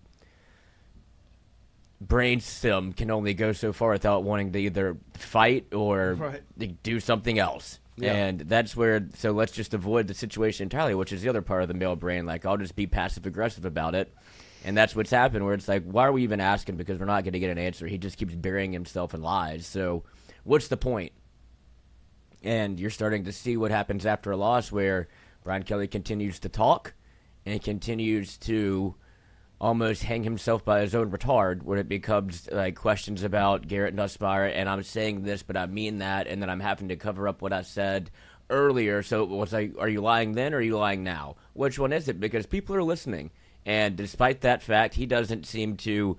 brainstem can only go so far without wanting to either fight or do something else. Yeah. And that's where, so let's just avoid the situation entirely, which is the other part of the male brain. Like, I'll just be passive-aggressive about it. And that's what's happened, where it's like, why are we even asking? Because we're not going to get an answer. He just keeps burying himself in lies. So what's the point? And you're starting to see what happens after a loss, where Brian Kelly continues to talk and continues to almost hang himself by his own retard when it becomes like questions about Garrett Nussmeier, and I'm saying this, but I mean that, and then I'm having to cover up what I said earlier. So it was like, are you lying then or are you lying now? Which one is it? Because people are listening. And despite that fact, he doesn't seem to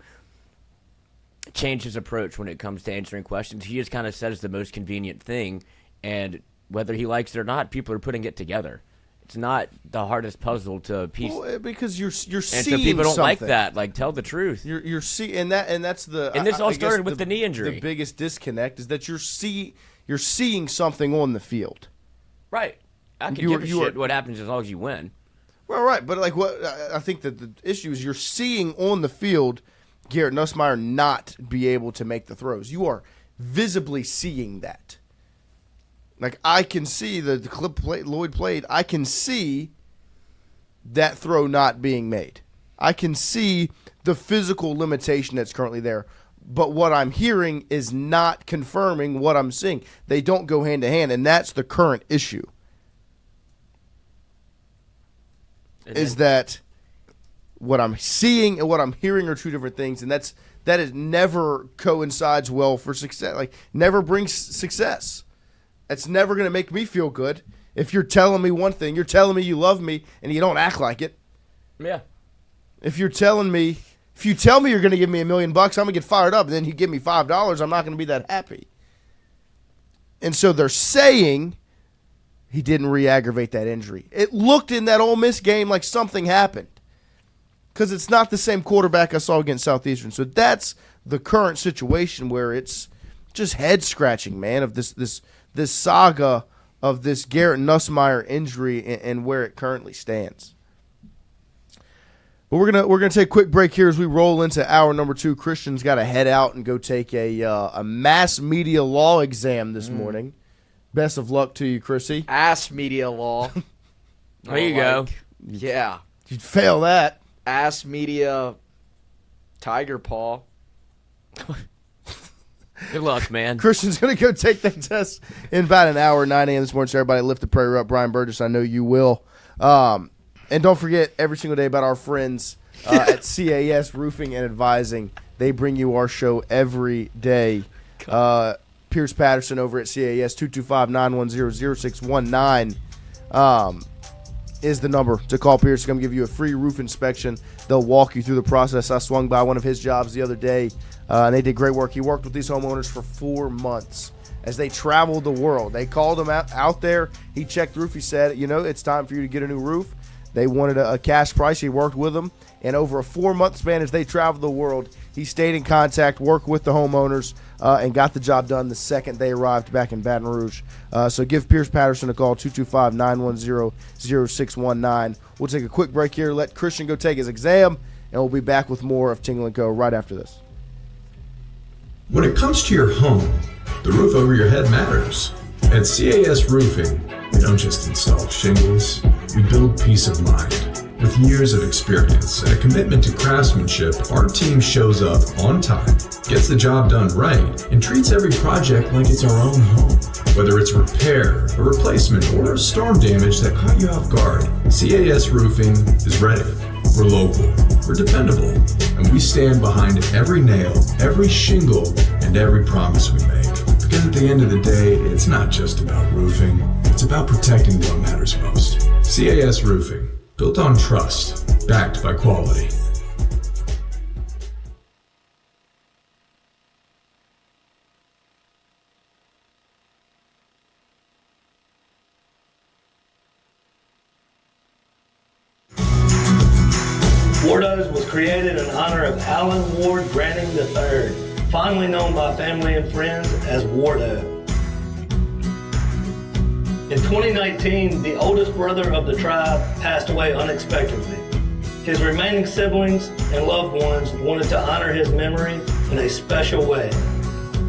change his approach when it comes to answering questions. He just kind of says the most convenient thing, and whether he likes it or not, people are putting it together. It's not the hardest puzzle to piece. Well, because you're seeing and so people don't like something. that. Like, tell the truth. You're seeing, and that's the. And this all I guess started with the knee injury. The biggest disconnect is that you're seeing something on the field. Right. I can give a shit what happens as long as you win. Well, right, but like what I think that the issue is you're seeing on the field Garrett Nussmeier not be able to make the throws. You are visibly seeing that. Like, I can see the clip Lloyd played. I can see that throw not being made. I can see the physical limitation that's currently there. But what I'm hearing is not confirming what I'm seeing. They don't go hand to hand, and that's the current issue. Is that what I'm seeing and what I'm hearing are two different things, and that is never coincides well for success. Like, never brings success. That's never going to make me feel good. If you're telling me one thing, you're telling me you love me, and you don't act like it. Yeah. If you tell me you're going to give me $1 million, I'm going to get fired up, and then you give me $5, I'm not going to be that happy. And so they're saying he didn't re-aggravate that injury. It looked in that Ole Miss game like something happened because it's not the same quarterback I saw against Southeastern. So that's the current situation where it's just head-scratching, man, of this saga of this Garrett Nussmeier injury and where it currently stands. But we're gonna take a quick break here as we roll into hour number 2. Christian's got to head out and go take a mass media law exam this morning. Best of luck to you, Chrissy. Ass media law. There you go. Yeah. You'd fail that. Ass media tiger paw. Good luck, man. Christian's going to go take that test in about an hour, 9 a.m. this morning. So everybody lift the prayer up. Brian Burgess, I know you will. And don't forget every single day about our friends at CAS Roofing and Advising. They bring you our show every day. Pierce Patterson over at CAS, 225-910-0619 is the number to call Pierce to come give you a free roof inspection. They'll walk you through the process. I swung by one of his jobs the other day, and they did great work. He worked with these homeowners for 4 months as they traveled the world. They called him out there. He checked the roof. He said, it's time for you to get a new roof. They wanted a cash price. He worked with them. And over a 4-month span as they traveled the world, he stayed in contact, worked with the homeowners, and got the job done the second they arrived back in Baton Rouge. So give Pierce Patterson a call, 225-910-0619. We'll take a quick break here, let Christian go take his exam, and we'll be back with more of Tingle & Co. right after this. When it comes to your home, the roof over your head matters. At CAS Roofing, we don't just install shingles, we build peace of mind. With years of experience and a commitment to craftsmanship, our team shows up on time, gets the job done right, and treats every project like it's our own home. Whether it's a repair, a replacement, or storm damage that caught you off guard, CAS Roofing is ready. We're local, we're dependable, and we stand behind every nail, every shingle, and every promise we make. Because at the end of the day, it's not just about roofing, it's about protecting what matters most. CAS Roofing. Built on trust, backed by quality. Wardo's was created in honor of Alan Ward Granning III, fondly known by family and friends as Wardo. In 2019, the oldest brother of the tribe passed away unexpectedly. His remaining siblings and loved ones wanted to honor his memory in a special way.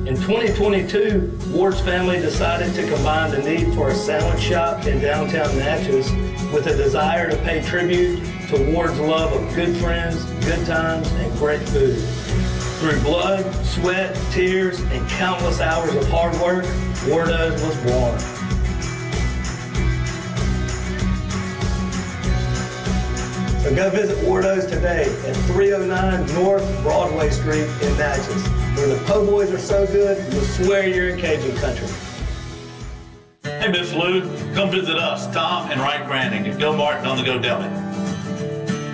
In 2022, Ward's family decided to combine the need for a sandwich shop in downtown Natchez with a desire to pay tribute to Ward's love of good friends, good times, and great food. Through blood, sweat, tears, and countless hours of hard work, Wardo's was born. So go visit Wardo's today at 309 North Broadway Street in Natchez, where the po' boys are so good, you'll swear you're in Cajun country. Hey, Miss Lou, come visit us, Tom and Wright Branding at Go Martin on the Go Deli.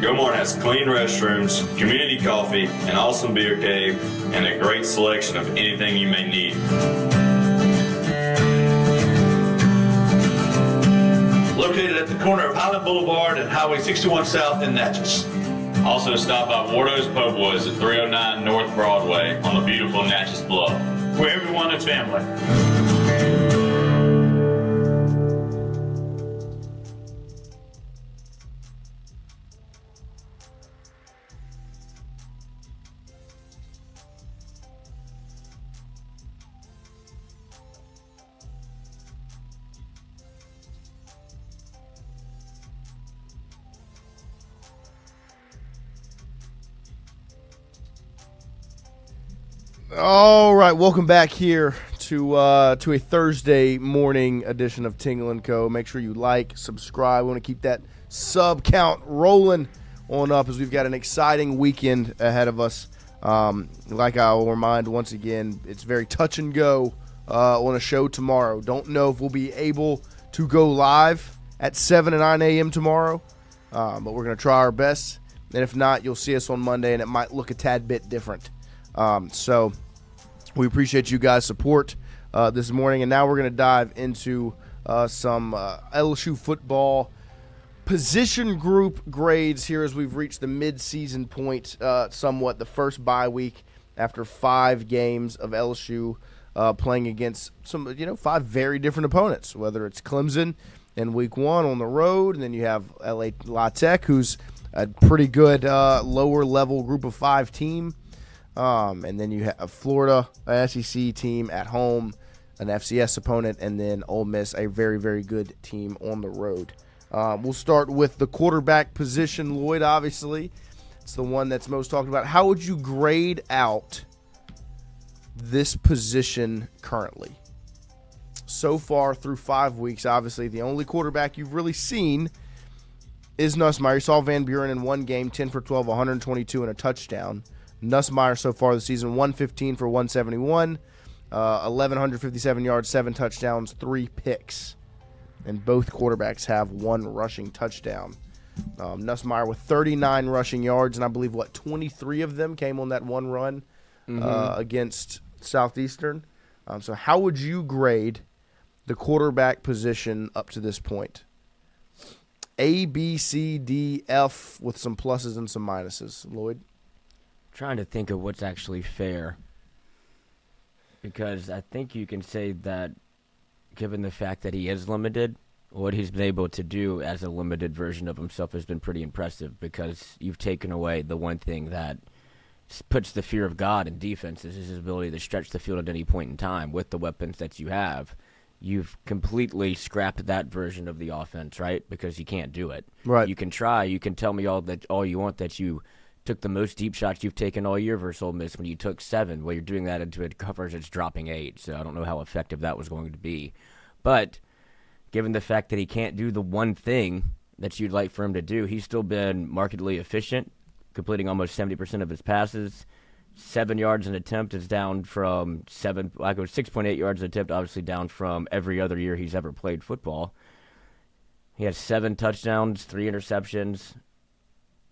Gilmore has clean restrooms, community coffee, an awesome beer cave, and a great selection of anything you may need. Located at the corner of Highland Boulevard and Highway 61 South in Natchez. Also stop by Wardo's Po' Boys at 309 North Broadway on the beautiful Natchez Bluff. Where everyone is family. All right, welcome back here to a Thursday morning edition of Tingle & Co. Make sure you like, subscribe. We want to keep that sub count rolling on up as we've got an exciting weekend ahead of us. Like I will remind once again, it's very touch and go on a show tomorrow. Don't know if we'll be able to go live at 7 and 9 a.m. tomorrow, but we're going to try our best. And if not, you'll see us on Monday, and it might look a tad bit different. So we appreciate you guys' support this morning, and now we're going to dive into some LSU football position group grades here as we've reached the mid-season point, somewhat the first bye week after 5 games of LSU playing against some, 5 very different opponents, whether it's Clemson in week 1 on the road, and then you have La Tech, who's a pretty good lower-level group of 5 team. And then you have Florida, an SEC team at home, an FCS opponent, and then Ole Miss, a very, very good team on the road. We'll start with the quarterback position. Lloyd, obviously, it's the one that's most talked about. How would you grade out this position currently? So far through 5 weeks, obviously, the only quarterback you've really seen is Nussmeier. You saw Van Buren in one game, 10 for 12, 122, and a touchdown. Nussmeier so far this season, 115 for 171, 1,157 yards, 7 touchdowns, 3 picks. And both quarterbacks have 1 rushing touchdown. Nussmeier with 39 rushing yards, and I believe, 23 of them came on that one run against Southeastern. So how would you grade the quarterback position up to this point? A, B, C, D, F with some pluses and some minuses. Lloyd? Trying to think of what's actually fair, because I think you can say that given the fact that he is limited, what he's been able to do as a limited version of himself has been pretty impressive, because you've taken away the one thing that puts the fear of God in defense is his ability to stretch the field at any point in time with the weapons that you have. You've completely scrapped that version of the offense, right? Because you can't do it. Right. You can try. You can tell me all you want that you took the most deep shots you've taken all year versus Ole Miss when you took 7. Well, you're doing that into a coverage that's dropping 8, so I don't know how effective that was going to be. But given the fact that he can't do the one thing that you'd like for him to do, he's still been markedly efficient, completing almost 70% of his passes. 7 yards an attempt is down from 6.8 yards an attempt, obviously down from every other year he's ever played football. He has 7 touchdowns, 3 interceptions.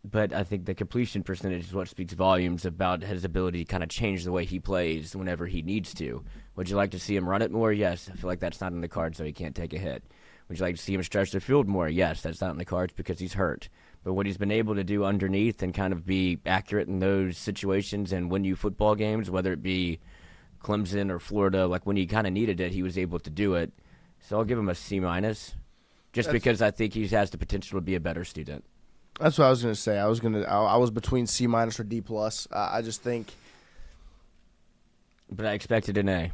But I think the completion percentage is what speaks volumes about his ability to kind of change the way he plays whenever he needs to. Would you like to see him run it more? Yes. I feel like that's not in the cards, so he can't take a hit. Would you like to see him stretch the field more? Yes. That's not in the cards because he's hurt. But what he's been able to do underneath and kind of be accurate in those situations and win you football games, whether it be Clemson or Florida, like when he kind of needed it, he was able to do it. So I'll give him a C-, because I think he has the potential to be a better student. That's what I was going to say. I was between C- or D+. I just think. But I expected an A.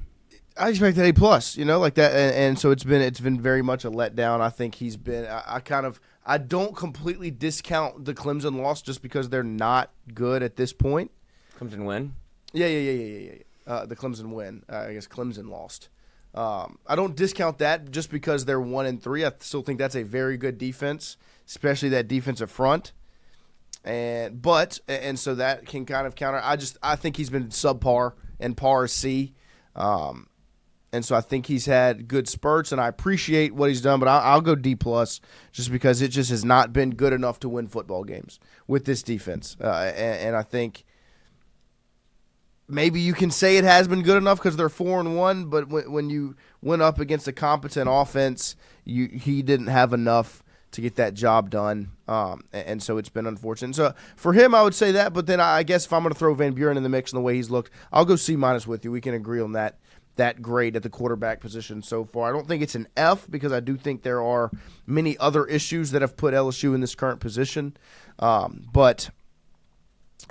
I expected A+, like that, and so it's been very much a letdown. I think he's been. I don't completely discount the Clemson loss just because they're not good at this point. Clemson win? Yeah. The Clemson win. I guess Clemson lost. I don't discount that just because they're 1-3. I still think that's a very good defense, especially that defensive front. And so that can kind of counter. I think he's been subpar, and par is C. And so I think he's had good spurts, and I appreciate what he's done, but I'll go D+, just because it just has not been good enough to win football games with this defense. And I think maybe you can say it has been good enough because they're 4-1, but when you went up against a competent offense, he didn't have enough to get that job done, and so it's been unfortunate. So for him, I would say that, but then I guess if I'm going to throw Van Buren in the mix and the way he's looked, I'll go C- with you. We can agree on that grade at the quarterback position so far. I don't think it's an F because I do think there are many other issues that have put LSU in this current position, but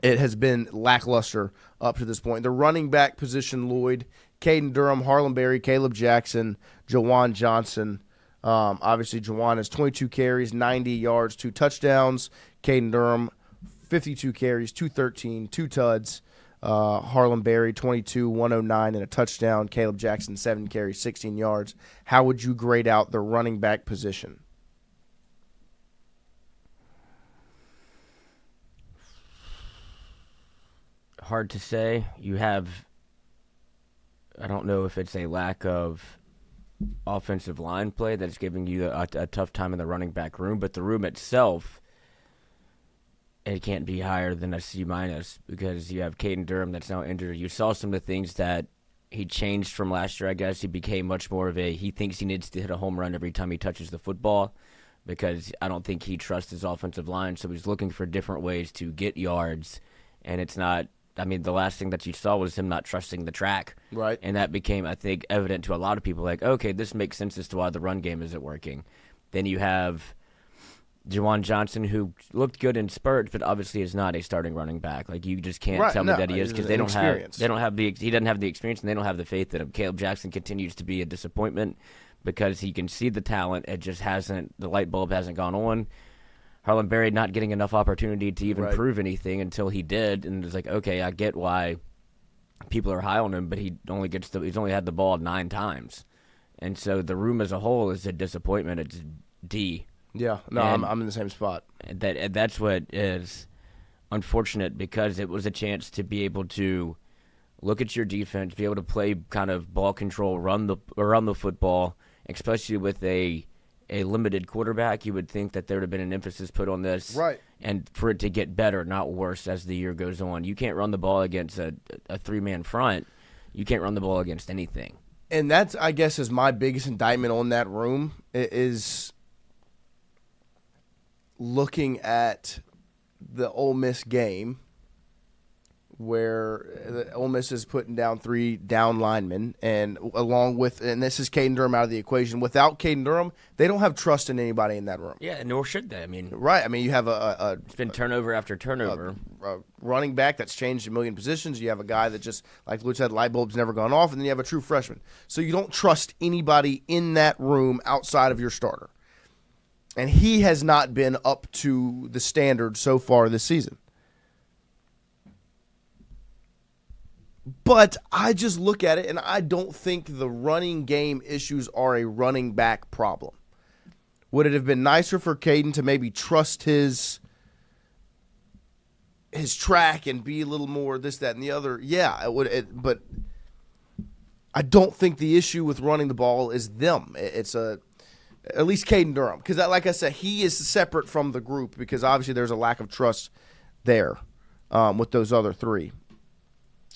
it has been lackluster up to this point. The running back position, Lloyd, Caden Durham, Harlan Berry, Caleb Jackson, Jawan Johnson. Obviously, Jawan has 22 carries, 90 yards, 2 touchdowns. Caden Durham, 52 carries, 213, 2 tuds. Harlan Berry, 22, 109, and a touchdown. Caleb Jackson, 7 carries, 16 yards. How would you grade out the running back position? Hard to say. You have, I don't know if it's a lack of offensive line play that's giving you a tough time in the running back room, but the room itself, it can't be higher than a C- because you have Caden Durham that's now injured. You saw some of the things that he changed from last year, I guess. He became much more of he thinks he needs to hit a home run every time he touches the football because I don't think he trusts his offensive line, so he's looking for different ways to get yards, and it's not, I mean, the last thing that you saw was him not trusting the track. Right. And that became, I think, evident to a lot of people, like, okay, this makes sense as to why the run game isn't working. Then you have Jawan Johnson, who looked good in spurts, but obviously is not a starting running back. Like, you just can't tell me that he is because he doesn't have the experience and they don't have the faith in him. Caleb Jackson continues to be a disappointment because he can see the talent. It just hasn't, the light bulb hasn't gone on. Harlan Berry not getting enough opportunity to even prove anything until he did, and it's like, okay, I get why people are high on him, but he's only had the ball 9 times, and so the room as a whole is a disappointment. It's D. Yeah, no, I'm in the same spot. That's what is unfortunate because it was a chance to be able to look at your defense, be able to play kind of ball control, run the football, especially with a limited quarterback. You would think that there would have been an emphasis put on this, right? And for it to get better, not worse, as the year goes on. You can't run the ball against a 3-man front. You can't run the ball against anything. And that's, I guess, is my biggest indictment on that room is looking at the Ole Miss game where Ole Miss is putting down 3 down linemen, and this is Caden Durham out of the equation. Without Caden Durham, they don't have trust in anybody in that room. Yeah, nor should they. I mean, right. I mean, you have it's been turnover after turnover. A running back that's changed a million positions. You have a guy that just, like Lloyd said, light bulb's never gone off, and then you have a true freshman. So you don't trust anybody in that room outside of your starter. And he has not been up to the standard so far this season. But I just look at it, and I don't think the running game issues are a running back problem. Would it have been nicer for Caden to maybe trust his track and be a little more this, that, and the other? Yeah, it would. But I don't think the issue with running the ball is them. It's at least Caden Durham, because like I said, he is separate from the group because obviously there's a lack of trust there with those other 3.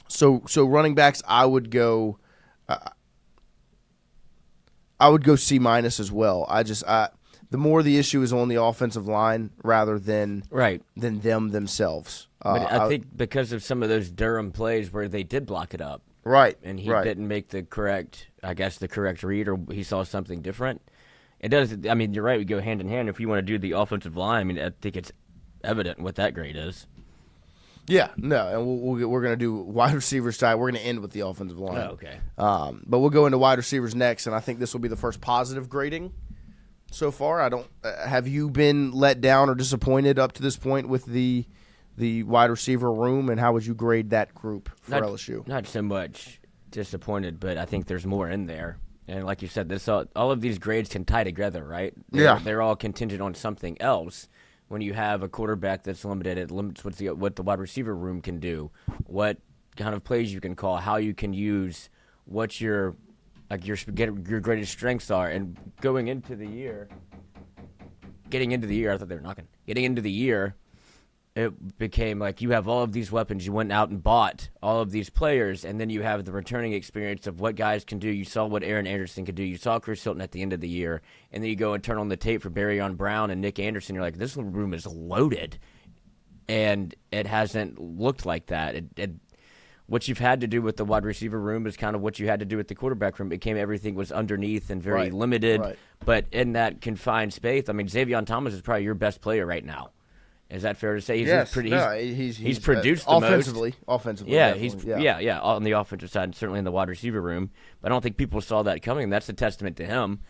So running backs, I would go C- as well. The more the issue is on the offensive line rather than them themselves. But I think because of some of those Durham plays where they did block it up, right, and he didn't make the correct read, or he saw something different. It does. I mean, you're right. We go hand in hand. If you want to do the offensive line, I mean, I think it's evident what that grade is. Yeah, no, and we're going to do wide receivers side. We're going to end with the offensive line. Oh, okay. But we'll go into wide receivers next, and I think this will be the first positive grading so far. I don't. Have you been let down or disappointed up to this point with the wide receiver room, and how would you grade that group for LSU? Not so much disappointed, but I think there's more in there. And like you said, all of these grades can tie together, right? They're all contingent on something else. When you have a quarterback that's limited, it limits what the wide receiver room can do, what kind of plays you can call, how you can use what your like your greatest strengths are. And getting into the year, I thought they were knocking. Getting into the year, it became like you have all of these weapons. You went out and bought all of these players, and then you have the returning experience of what guys can do. You saw what Aaron Anderson could do. You saw Chris Hilton at the end of the year, and then you go and turn on the tape for Barryon Brown and Nick Anderson. You're like, this room is loaded, and it hasn't looked like that. What you've had to do with the wide receiver room is kind of what you had to do with the quarterback room. It became everything was underneath and very limited, but in that confined space. I mean, Xavier Thomas is probably your best player right now. Is that fair to say? He's produced the offensively. most. Offensively, yeah, on the offensive side, and certainly in the wide receiver room. But I don't think people saw that coming. That's a testament to him.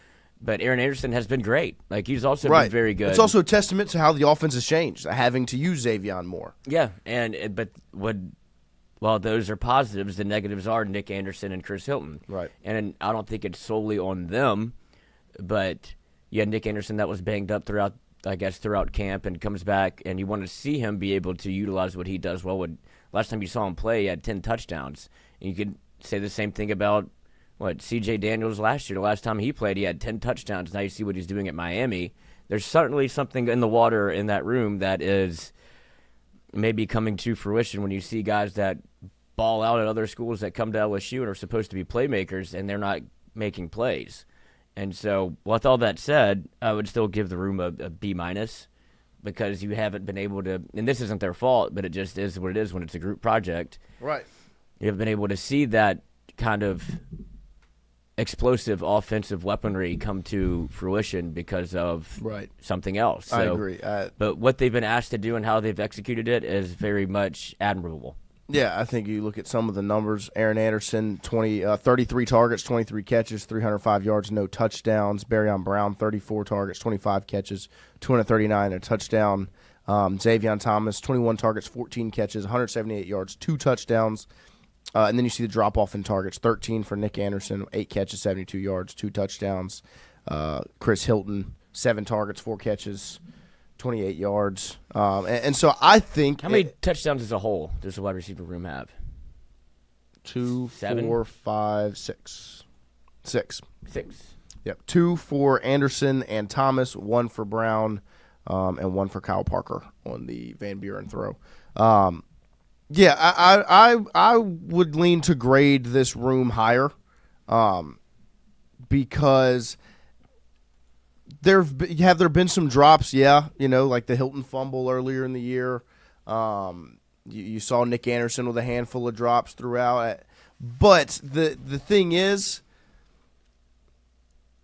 But Aaron Anderson has been great. Like, he's also been very good. It's also a testament to how the offense has changed, having to use Xavier more. Yeah, while those are positives, the negatives are Nick Anderson and Chris Hilton. Right. And I don't think it's solely on them, but you had Nick Anderson that was banged up throughout camp and comes back, and you want to see him be able to utilize what he does well. Last time you saw him play, he had 10 touchdowns. And you could say the same thing about C.J. Daniels last year. The last time he played, he had 10 touchdowns. Now you see what he's doing at Miami. There's certainly something in the water in that room that is maybe coming to fruition when you see guys that ball out at other schools that come to LSU and are supposed to be playmakers, and they're not making plays. And so, with all that said, I would still give the room a B- because you haven't been able to, and this isn't their fault, but it just is what it is when it's a group project. Right. You haven't been able to see that kind of explosive offensive weaponry come to fruition because of something else. So, I agree. But what they've been asked to do and how they've executed it is very much admirable. Yeah, I think you look at some of the numbers. Aaron Anderson, 33 targets, 23 catches, 305 yards, no touchdowns. Barryon Brown, 34 targets, 25 catches, 239, a touchdown. Xavier Thomas, 21 targets, 14 catches, 178 yards, 2 touchdowns. And then you see the drop-off in targets, 13 for Nick Anderson, 8 catches, 72 yards, 2 touchdowns. Chris Hilton, 7 targets, 4 catches, 28 yards. And so I think... How many touchdowns as a whole does the wide receiver room have? 2, 7? 4, 5, 6. 6. 6. Yep. 2 for Anderson and Thomas, 1 for Brown, and 1 for Kyle Parker on the Van Buren throw. Yeah, I would lean to grade this room higher, because have there been some drops? Yeah, like the Hilton fumble earlier in the year. You saw Nick Anderson with a handful of drops throughout. But the thing is,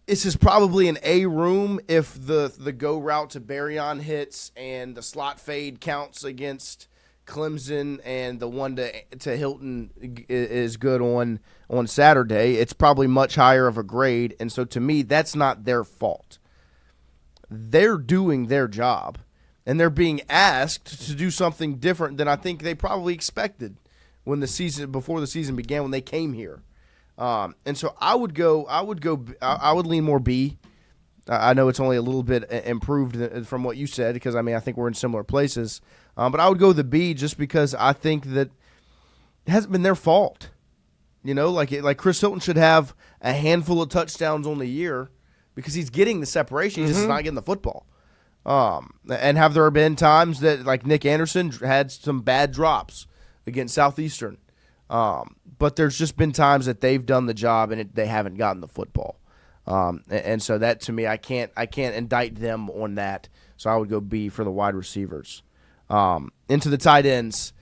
this is probably an A room if the go route to Barryon hits and the slot fade counts against Clemson, and the one to Hilton is good on Saturday. It's probably much higher of a grade, and so to me, that's not their fault. They're doing their job, and they're being asked to do something different than I think they probably expected before the season began when they came here. And so I would lean more B. I know it's only a little bit improved from what you said, because I think we're in similar places. But I would go the B just because I think that it hasn't been their fault. Like Chris Hilton should have a handful of touchdowns on the year because he's getting the separation. He's just not getting the football. And have there been times that, like, Nick Anderson had some bad drops against Southeastern? But there's just been times that they've done the job and they haven't gotten the football. And so that, to me, I can't indict them on that. So I would go B for the wide receivers. Into the tight ends,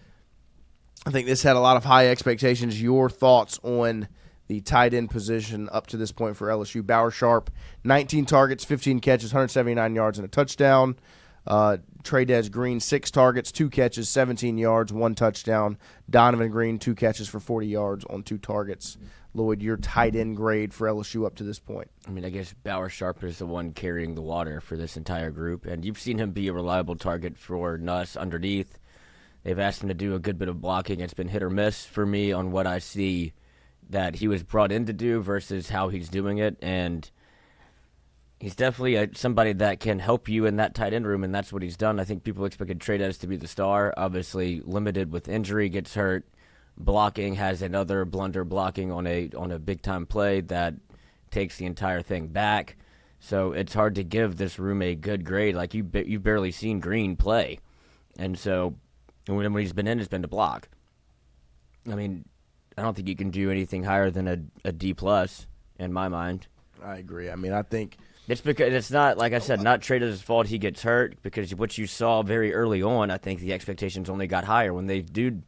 I think this had a lot of high expectations. Your thoughts on the tight end position up to this point for LSU? Bauer Sharp, 19 targets, 15 catches, 179 yards, and a touchdown. Tradez Green, 6 targets, 2 catches, 17 yards, 1 touchdown. Donovan Green, 2 catches for 40 yards on 2 targets. Lloyd, your tight end grade for LSU up to this point? I guess Bauer Sharp is the one carrying the water for this entire group, and you've seen him be a reliable target for Nuss underneath. They've asked him to do a good bit of blocking. It's been hit or miss for me on what I see that he was brought in to do versus how he's doing it, and he's definitely somebody that can help you in that tight end room, and that's what he's done. I think people expected Tradez to be the star. Obviously, limited with injury, gets hurt. blocking, has another blunder blocking on a big time play that takes the entire thing back. So it's hard to give this room a good grade. Like you've barely seen Green play, and so when he's been in, it's been to block. I mean, I don't think you can do anything higher than a D plus in my mind. I agree. I mean, I think it's because it's not, like I said, not Trader's fault he gets hurt, because what you saw very early on, I think the expectations only got higher when they did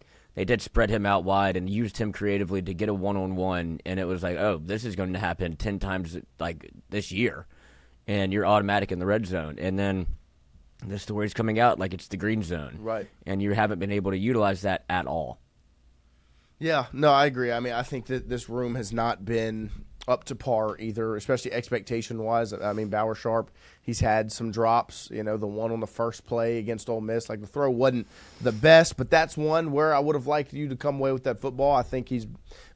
spread him out wide and used him creatively to get a one-on-one, and it was like, oh, this is going to happen 10 times like this year, and you're automatic in the red zone. And then the story's coming out like it's the green zone. Right. And you haven't been able to utilize that at all. Yeah, no, I agree. I mean, I think that this room has not been up to par either, especially expectation-wise. I mean, Bauer Sharp, he's had some drops. You know, the one on the first play against Ole Miss, like the throw wasn't the best, but that's one where I would have liked you to come away with that football. I think he's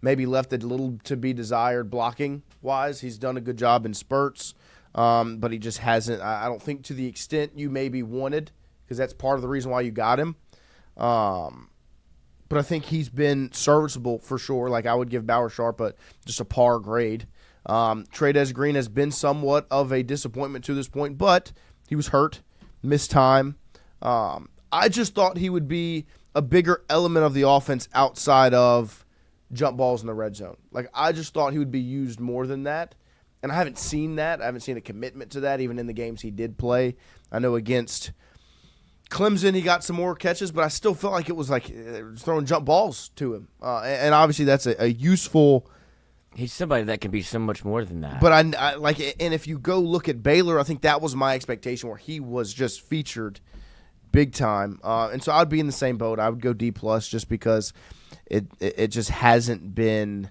maybe left a little to be desired blocking-wise. He's done a good job in spurts, but he just hasn't, I don't think, to the extent you maybe wanted, because that's part of the reason why you got him. But I think he's been serviceable for sure. Like, I would give Bauer Sharp just a par grade. Trades Green has been somewhat of a disappointment to this point, but he was hurt, missed time. I just thought he would be a bigger element of the offense outside of jump balls in the red zone. Like, I just thought he would be used more than that, and I haven't seen that. I haven't seen a commitment to that even in the games he did play. I know against Clemson, he got some more catches, but I still felt like it was like throwing jump balls to him. And obviously that's a useful. He's somebody that can be so much more than that. But I like, and if you go look at Baylor, I think that was my expectation, where he was just featured big time. And so I'd be in the same boat. I would go D plus just because it just hasn't been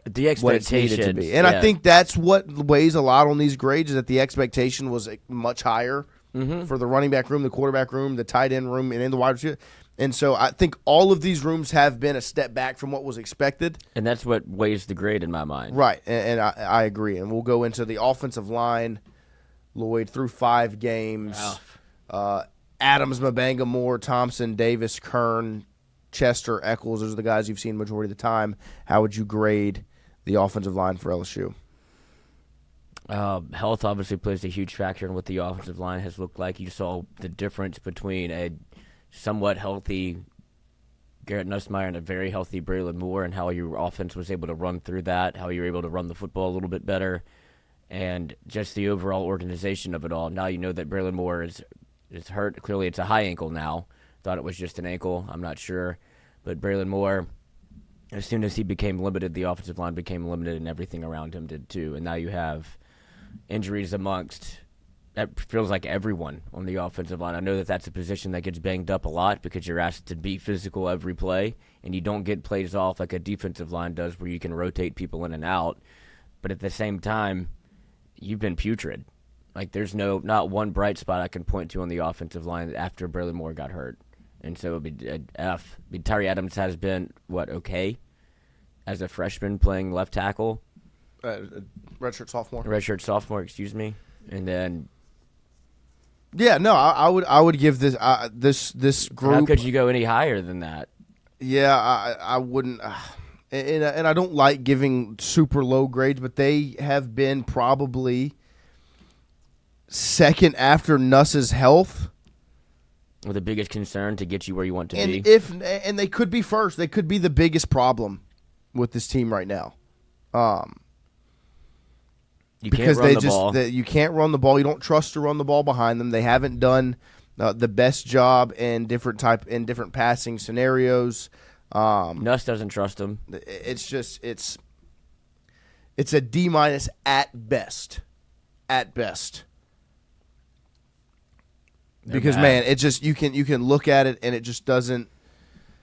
the expectation to be. And I think that's what weighs a lot on these grades, is that the expectation was much higher. Mm-hmm. For the running back room, the quarterback room, the tight end room, and in the wide receiver. And so I think all of these rooms have been a step back from what was expected. And that's what weighs the grade in my mind. Right, and I agree. And we'll go into the offensive line. Lloyd through 5 games. Adams, Mabanga, Moore, Thompson, Davis, Kern, Chester, Eccles. Those are the guys you've seen majority of the time. How would you grade the offensive line for LSU? Health obviously plays a huge factor in what the offensive line has looked like. You saw the difference between a somewhat healthy Garrett Nussmeier and a very healthy Braylon Moore, and how your offense was able to run through that, how you were able to run the football a little bit better, and just the overall organization of it all. Now you know that Braylon Moore is hurt. Clearly it's a high ankle now. Thought it was just an ankle. I'm not sure. But Braylon Moore, as soon as he became limited, the offensive line became limited, and everything around him did too. And now you have injuries amongst, that feels like everyone on the offensive line. I know that that's a position that gets banged up a lot because you're asked to be physical every play, and you don't get plays off like a defensive line does where you can rotate people in and out. But at the same time, you've been putrid. Like, there's not one bright spot I can point to on the offensive line after Braylon Moore got hurt. And so it would be an F. I mean, Tyree Adams has been, okay, as a freshman playing left tackle. Redshirt sophomore. Excuse me. And then, yeah, no, I would give this this group. How could you go any higher than that? Yeah, I wouldn't, and I don't like giving super low grades, but they have been probably second after Nuss's health. With the biggest concern to get you where you want to be. And they could be first. They could be the biggest problem with this team right now. You can't run the ball. You can't run the ball. You don't trust to run the ball behind them. They haven't done the best job in different passing scenarios. Nuss doesn't trust them. It's a D- at best. At best. Because man, it just you can look at it and it just doesn't.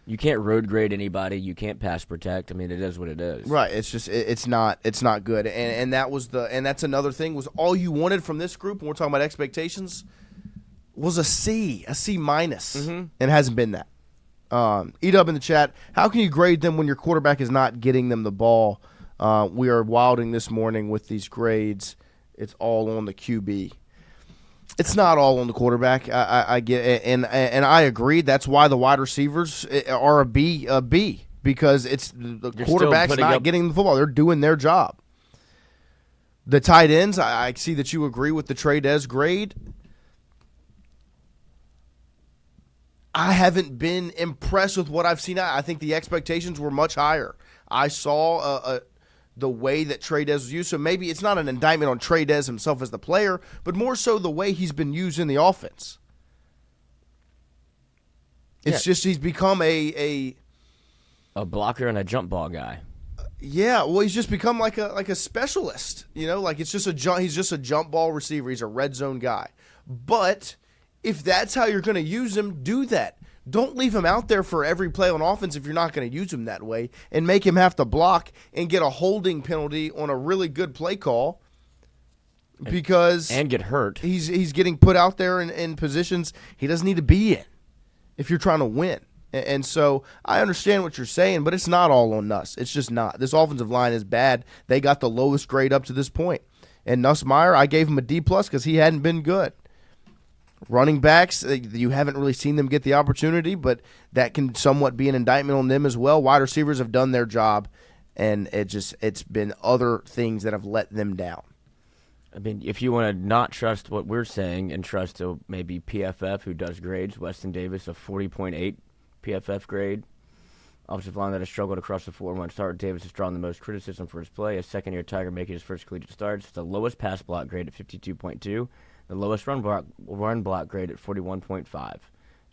You can't road grade anybody. You can't pass protect. I mean, it is what it is. Right. It's just it's not good. And that's another thing, was all you wanted from this group when we're talking about expectations was a C minus, and it hasn't been that. E-Dub in the chat, how can you grade them when your quarterback is not getting them the ball? We are wilding this morning with these grades. It's all on the QB. It's not all on the quarterback. I get it, and I agree. That's why the wide receivers are a B, because it's the You're quarterback's still putting not up- getting the football. They're doing their job. The tight ends, I see that you agree with the TWITTA grade. I haven't been impressed with what I've seen. I think the expectations were much higher. I saw the way that TWITTA was used, so maybe it's not an indictment on TWITTA himself as the player, but more so the way he's been used in the offense. It's just he's become a blocker and a jump ball guy. Yeah, well, he's just become like a specialist. Like it's just he's just a jump ball receiver. He's a red zone guy. But if that's how you're going to use him, do that. Don't leave him out there for every play on offense if you're not going to use him that way, and make him have to block and get a holding penalty on a really good play call because and get hurt. He's getting put out there in positions he doesn't need to be in if you're trying to win. And so I understand what you're saying, but it's not all on Nuss. It's just not. This offensive line is bad. They got the lowest grade up to this point. And Nussmeier, I gave him a D+ because he hadn't been good. Running backs, you haven't really seen them get the opportunity, but that can somewhat be an indictment on them as well. Wide receivers have done their job, and it's been other things that have let them down. I mean, if you want to not trust what we're saying and trust maybe PFF, who does grades, Weston Davis, a 40.8 PFF grade. Offensive line that has struggled across the 4-1 start. Davis has drawn the most criticism for his play. A second-year Tiger making his first collegiate starts. The lowest pass block grade at 52.2. The lowest run block grade at 41.5.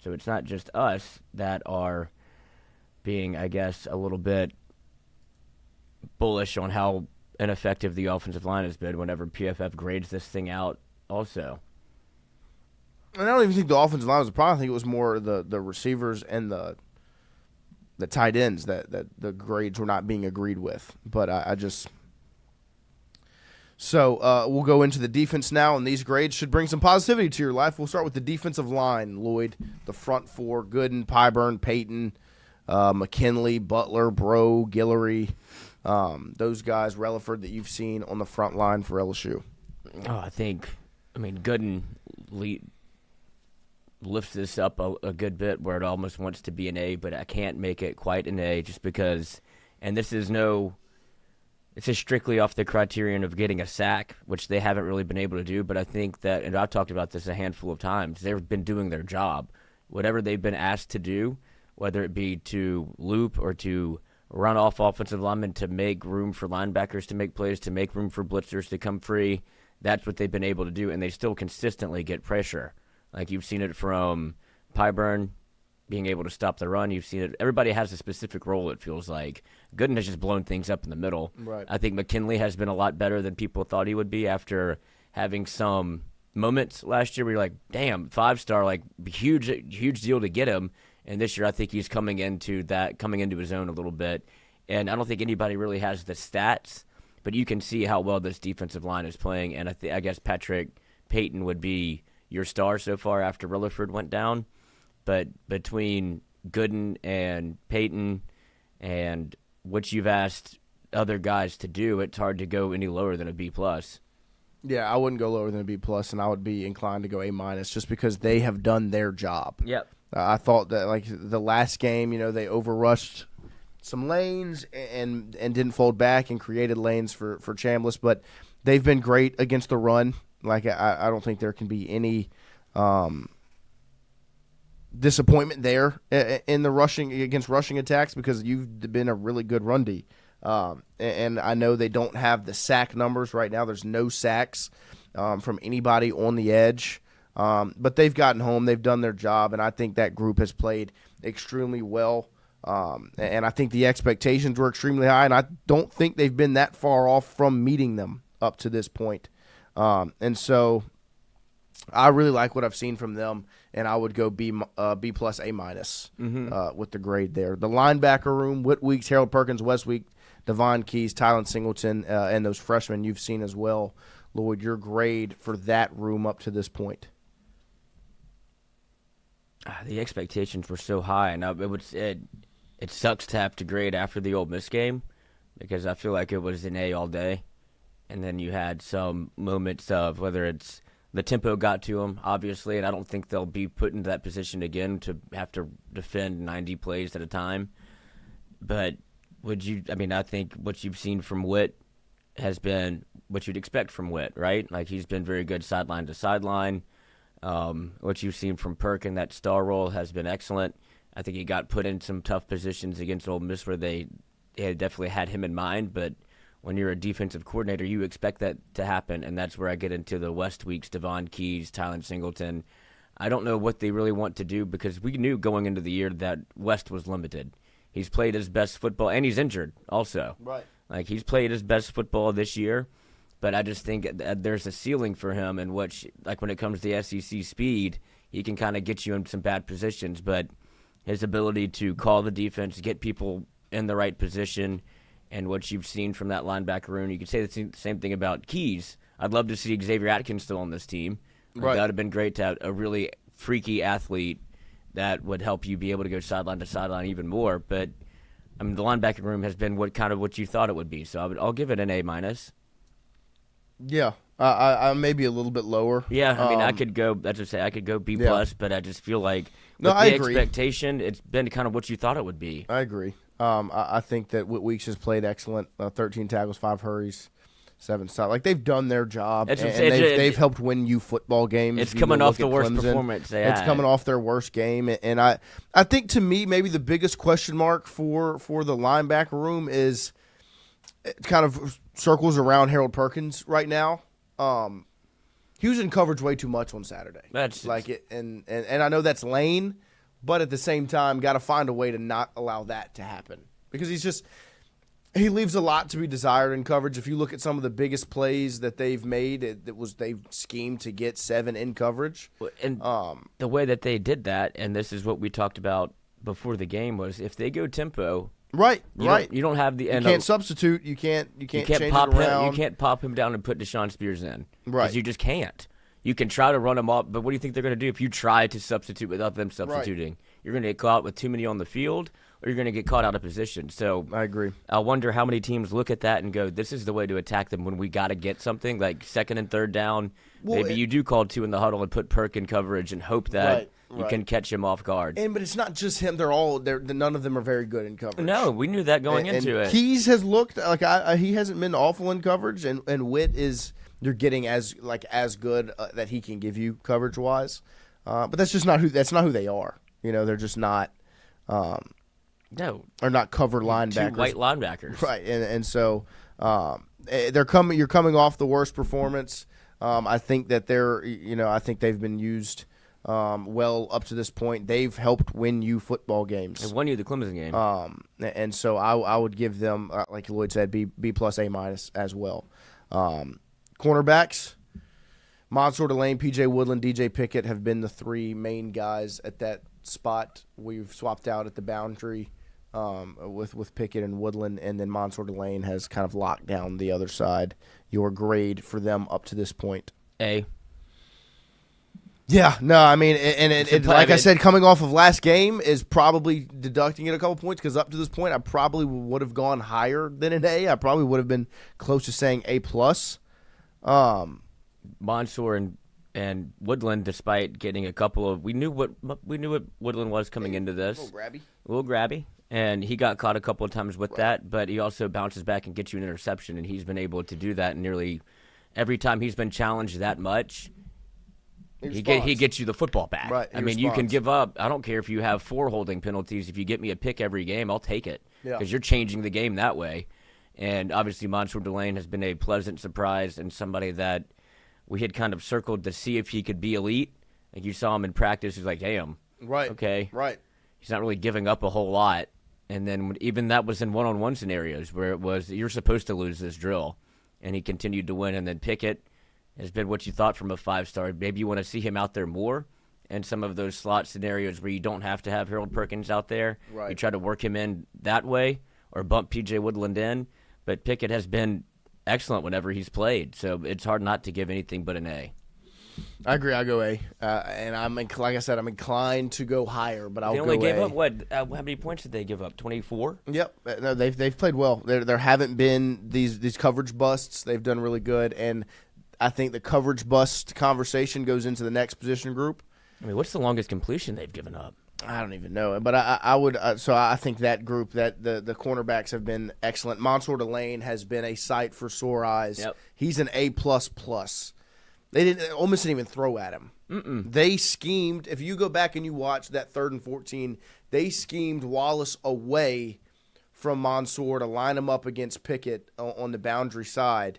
So it's not just us that are being, I guess, a little bit bullish on how ineffective the offensive line has been whenever PFF grades this thing out also. And I don't even think the offensive line was the problem. I think it was more the receivers and the tight ends that the grades were not being agreed with. But I just... So we'll go into the defense now, and these grades should bring some positivity to your life. We'll start with the defensive line, Lloyd. The front four, Gooden, Pyburn, Payton, McKinley, Butler, Bro, Guillory. Those guys, Relaford, that you've seen on the front line for LSU. Oh, Gooden lifts this up a good bit where it almost wants to be an A, but I can't make it quite an A just because, and this is it's just strictly off the criterion of getting a sack, which they haven't really been able to do, but I think that, and I've talked about this a handful of times, they've been doing their job. Whatever they've been asked to do, whether it be to loop or to run off offensive linemen, to make room for linebackers to make plays, to make room for blitzers to come free, that's what they've been able to do, and they still consistently get pressure. Like you've seen it from Pyburn being able to stop the run. You've seen it. Everybody has a specific role, it feels like. Gooden has just blown things up in the middle. Right. I think McKinley has been a lot better than people thought he would be after having some moments last year where you're like, damn, 5-star, like huge deal to get him. And this year I think he's coming into his own a little bit. And I don't think anybody really has the stats, but you can see how well this defensive line is playing. And I guess Patrick Payton would be your star so far after Relaford went down. But between Gooden and Payton and what you've asked other guys to do, it's hard to go any lower than a B+. Yeah, I wouldn't go lower than a B+, and I would be inclined to go A- just because they have done their job. Yep. I thought that, like, the last game, they overrushed some lanes and didn't fold back and created lanes for Chambliss, but they've been great against the run. Like, I don't think there can be any disappointment there in the rushing attacks because you've been a really good run D. And I know they don't have the sack numbers right now. There's no sacks from anybody on the edge. But they've gotten home. They've done their job, and I think that group has played extremely well. And I think the expectations were extremely high, and I don't think they've been that far off from meeting them up to this point. And so I really like what I've seen from them, and I would go B+, A- with the grade there. The linebacker room, Whit Weeks, Harold Perkins, West Week, Devon Keys, Tylen Singleton, and those freshmen you've seen as well. Lloyd, your grade for that room up to this point? The expectations were so high, and it sucks to have to grade after the Ole Miss game because I feel like it was an A all day. And then you had some moments of whether it's the tempo got to them, obviously, and I don't think they'll be put into that position again to have to defend 90 plays at a time. But I think what you've seen from Witt has been what you'd expect from Witt, right? Like, he's been very good sideline to sideline. What you've seen from Perk in that star role has been excellent. I think he got put in some tough positions against Ole Miss where they had definitely had him in mind, but when you're a defensive coordinator, you expect that to happen, and that's where I get into the West weeks, Devon Keys, Tylen Singleton. I don't know what they really want to do because we knew going into the year that West was limited. He's played his best football, and he's injured also. Right. Like, he's played his best football this year, but I just think there's a ceiling for him, and when it comes to the SEC speed, he can kind of get you in some bad positions, but his ability to call the defense, get people in the right position, and what you've seen from that linebacker room, you could say the same thing about Keys. I'd love to see Xavier Atkins still on this team. Right. That would have been great to have a really freaky athlete that would help you be able to go sideline to sideline even more. But the linebacker room has been what you thought it would be. So I'll give it an A-. Yeah, I may be a little bit lower. Yeah, I could go. That's to say, I could go B+, but I just feel like I agree. Expectation, it's been kind of what you thought it would be. I agree. I think that Whit Weeks has played excellent. 13 tackles, 5 hurries, 7 stops. Like, they've done their job, and they've helped win you football games. It's coming off the worst performance they had. It's coming off their worst game, and I think, to me, maybe the biggest question mark for the linebacker room is it kind of circles around Harold Perkins right now. He was in coverage way too much on Saturday. And I know that's Lane, but at the same time, got to find a way to not allow that to happen because he leaves a lot to be desired in coverage. If you look at some of the biggest plays that they've made, they've schemed to get 7 in coverage. And the way that they did that, and this is what we talked about before the game, was if they go tempo. Right. You don't have the. You can't substitute. You can't change pop it around. him. You can't pop him down and put Deshaun Spears in. Right. Because you just can't. You can try to run them off, but what do you think they're going to do if you try to substitute without them substituting? Right. You're going to get caught with too many on the field, or you're going to get caught out of position. So I agree. I wonder how many teams look at that and go, "This is the way to attack them when we got to get something like 2nd and 3rd down." Well, maybe you do call 2 in the huddle and put Perk in coverage and hope that you can catch him off guard. But it's not just him; none of them are very good in coverage. No, we knew that going into it. Keys has looked like he hasn't been awful in coverage, and Witt is. You're getting as good that he can give you coverage wise, but that's just not who they are. They're just not. No, are not cover linebackers. 2 white linebackers, right? And so they're coming. You're coming off the worst performance. I think that I think they've been used well up to this point. They've helped win you football games. They won you the Clemson game. And so I would give them, like Lloyd said, B+, A- as well. Cornerbacks, Mansour Delane, P.J. Woodland, DJ Pickett have been the 3 main guys at that spot. We've swapped out at the boundary with Pickett and Woodland, and then Mansour Delane has kind of locked down the other side. Your grade for them up to this point? A. Yeah, no, like I said, coming off of last game is probably deducting it a couple points because up to this point I probably would have gone higher than an A. I probably would have been close to saying A+. Mansour and Woodland, despite getting a couple of, we knew what Woodland was coming into this. A little grabby, and he got caught a couple of times with that. But he also bounces back and gets you an interception, and he's been able to do that nearly every time he's been challenged that much. He gets you the football back. Right, you can give up. I don't care if you have 4 holding penalties. If you get me a pick every game, I'll take it because you're changing the game that way. And obviously, Mansour Delane has been a pleasant surprise and somebody that we had kind of circled to see if he could be elite. Like you saw him in practice, he's like, damn. Right. Okay. Right. He's not really giving up a whole lot. And then even that was in one-on-one scenarios where it was, you're supposed to lose this drill. And he continued to win. And then Pickett has been what you thought from a 5-star. Maybe you want to see him out there more in some of those slot scenarios where you don't have to have Harold Perkins out there. Right. You try to work him in that way or bump P.J. Woodland in. But Pickett has been excellent whenever he's played, so it's hard not to give anything but an A. I agree. I go A, and like I said, I'm inclined to go higher, but I'll go A. They only gave up what? How many points did they give up? 24. Yep. No, they've played well. There haven't been these coverage busts. They've done really good, and I think the coverage bust conversation goes into the next position group. I mean, what's the longest completion they've given up? I don't even know, but I would. So I think that group, that the cornerbacks have been excellent. Mansour Delane has been a sight for sore eyes. Yep. He's an A++. They didn't almost didn't even throw at him. They schemed. If you go back and you watch that 3rd and 14, they schemed Wallace away from Mansour to line him up against Pickett on the boundary side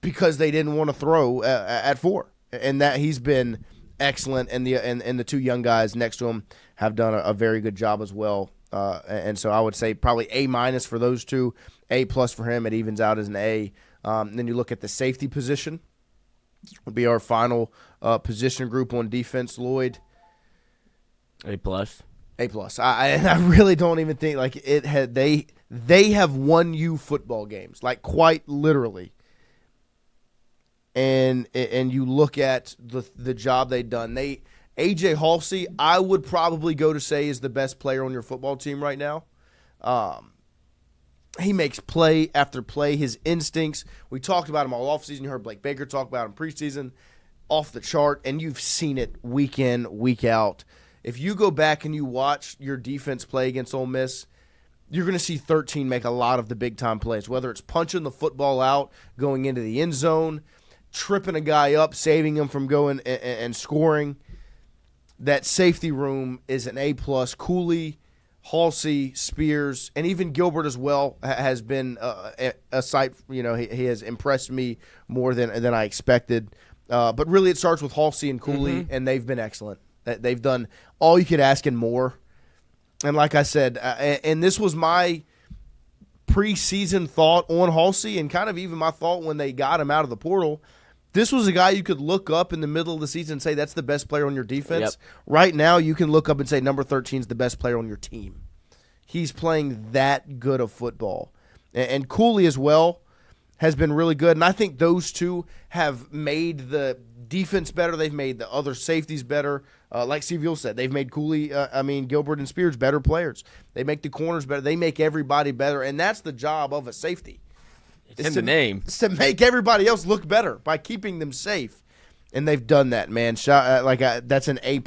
because they didn't want to throw at 4, and that he's been excellent, and the 2 young guys next to him have done a very good job as well. And so I would say probably A- for those 2, A+ for him. It evens out as an A. Then you look at the safety position. Would be our final position group on defense. Lloyd, A+. A+. I really don't even think like it had. They have won you football games, like quite literally. And you look at the job they've done. AJ Halsey, I would probably go to say is the best player on your football team right now. He makes play after play. His instincts, we talked about him all offseason. You heard Blake Baker talk about him preseason, off the chart, and you've seen it week in, week out. If you go back and you watch your defense play against Ole Miss, you're going to see 13 make a lot of the big-time plays, whether it's punching the football out, going into the end zone, tripping a guy up, saving him from going and scoring. That safety room is an A+. Cooley, Halsey, Spears, and even Gilbert as well has been a sight. You know, he has impressed me more than I expected. But really, it starts with Halsey and Cooley, and they've been excellent. They've done all you could ask and more. And like I said, and this was my preseason thought on Halsey, and kind of even my thought when they got him out of the portal. This was a guy you could look up in the middle of the season and say that's the best player on your defense. Yep. Right now, you can look up and say number 13 is the best player on your team. He's playing that good of football. And Cooley as well has been really good. And I think those 2 have made the defense better. They've made the other safeties better. Like Steve Yule said, they've made Gilbert and Spears better players. They make the corners better. They make everybody better. And that's the job of a safety. It's in the name. It's to make everybody else look better by keeping them safe. And they've done that, man. That's an A++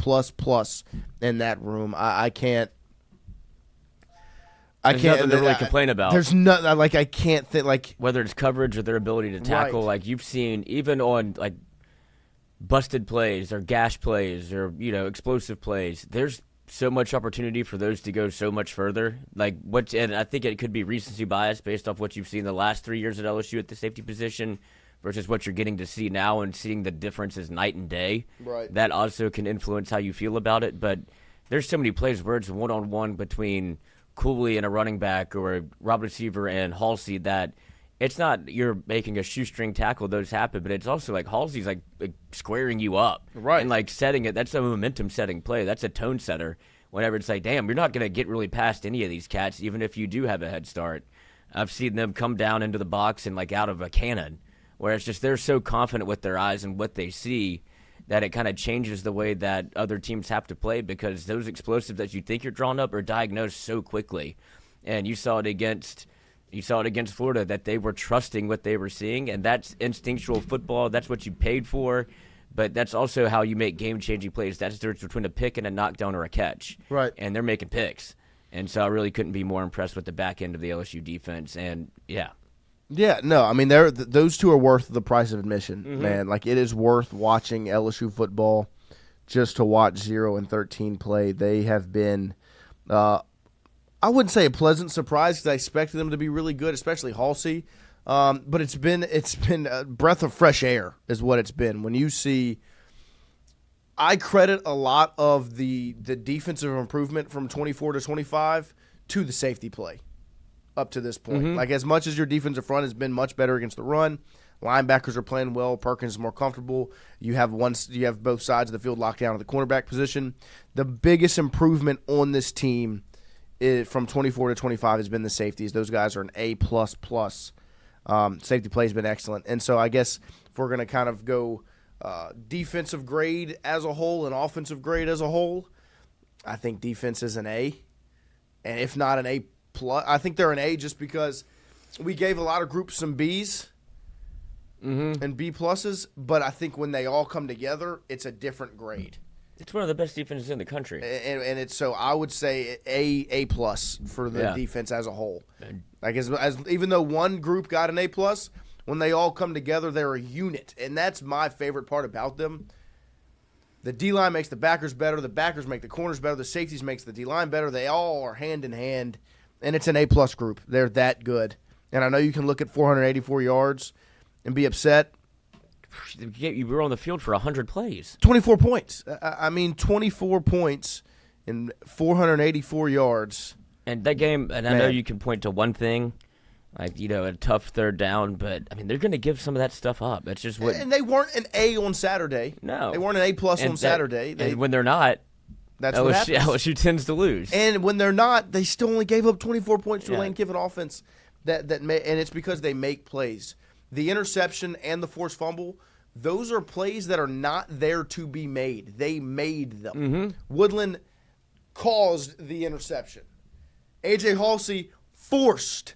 in that room. I can't. There's nothing to really complain about. There's nothing I can't think whether it's coverage or their ability to tackle. Right. Like you've seen even on like busted plays or gash plays or explosive plays. There's so much opportunity for those to go so much further. And I think it could be recency bias based off what you've seen the last 3 years at LSU at the safety position versus what you're getting to see now, and seeing the difference is night and day. Right. That also can influence how you feel about it. But there's so many plays where it's one-on-one between Cooley and a running back or a wide receiver and Halsey that it's not you're making a shoestring tackle, those happen, but it's also like Halsey's like squaring you up. Right. And like setting it, that's a momentum setting play. That's a tone setter. Whenever it's like, damn, you're not going to get really past any of these cats, even if you do have a head start. I've seen them come down into the box and like out of a cannon, where it's just they're so confident with their eyes and what they see that it kind of changes the way that other teams have to play, because those explosives that you think you're drawn up are diagnosed so quickly. And you saw it against Florida that they were trusting what they were seeing, and that's instinctual football. That's what you paid for, but that's also how you make game-changing plays. That's the difference between a pick and a knockdown or a catch. Right. And they're making picks. And so I really couldn't be more impressed with the back end of the LSU defense. And, yeah. Yeah, no, I mean, those 2 are worth the price of admission, man. Like, it is worth watching LSU football just to watch 0 and 13 play. They have been I wouldn't say a pleasant surprise because I expected them to be really good, especially Halsey. But it's been a breath of fresh air is what it's been. When you see, I credit a lot of the defensive improvement from 24 to 25 to the safety play up to this point. Like, as much as your defensive front has been much better against the run, linebackers are playing well, Perkins is more comfortable. You have both sides of the field locked down at the cornerback position. The biggest improvement on this team from 24 to 25 has been the safeties. Those guys are an A++. Safety play has been excellent. And so I guess if we're going to kind of go defensive grade as a whole and offensive grade as a whole, I think defense is an A. And if not an A+, I think they're an A just because we gave a lot of groups some Bs and B+, but I think when they all come together, it's a different grade. It's one of the best defenses in the country. And it's so I would say A plus for the defense as a whole. Like as even though one group got an A plus, when they all come together, they're a unit, and that's my favorite part about them. The D-line makes the backers better. The backers make the corners better. The safeties makes the D-line better. They all are hand in hand, and it's an A-plus group. They're that good. And I know you can look at 484 yards and be upset. You were on the field for 100 plays. 24 points. I mean, 24 points and 484 yards. And that game, and I know you can point to one thing, like, a tough third down, but, I mean, they're going to give some of that stuff up. That's just what. And they weren't an A on Saturday. No. They weren't an A-plus on Saturday. And when they're not, that's what happens. LSU tends to lose. And when they're not, they still only gave up 24 points to a Lane Kiffin offense. And it's because they make plays. The interception and the forced fumble, those are plays that are not there to be made. They made them. Mm-hmm. Woodland caused the interception. A.J. Halsey forced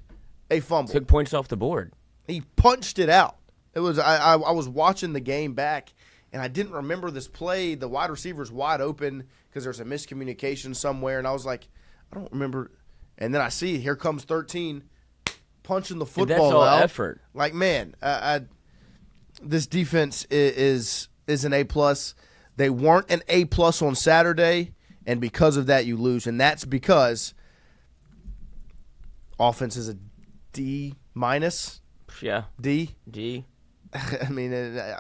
a fumble. Took points off the board. He punched it out. It was I was watching the game back, and I didn't remember this play. The wide receiver's wide open because there's a miscommunication somewhere, and I was like, I don't remember. And then I see, here comes 13, punching the football and that's all out. effort. Like, man, this defense is an A+. They weren't an A+ on Saturday, and because of that, you lose. And that's because offense is a D-. Yeah. D. I mean,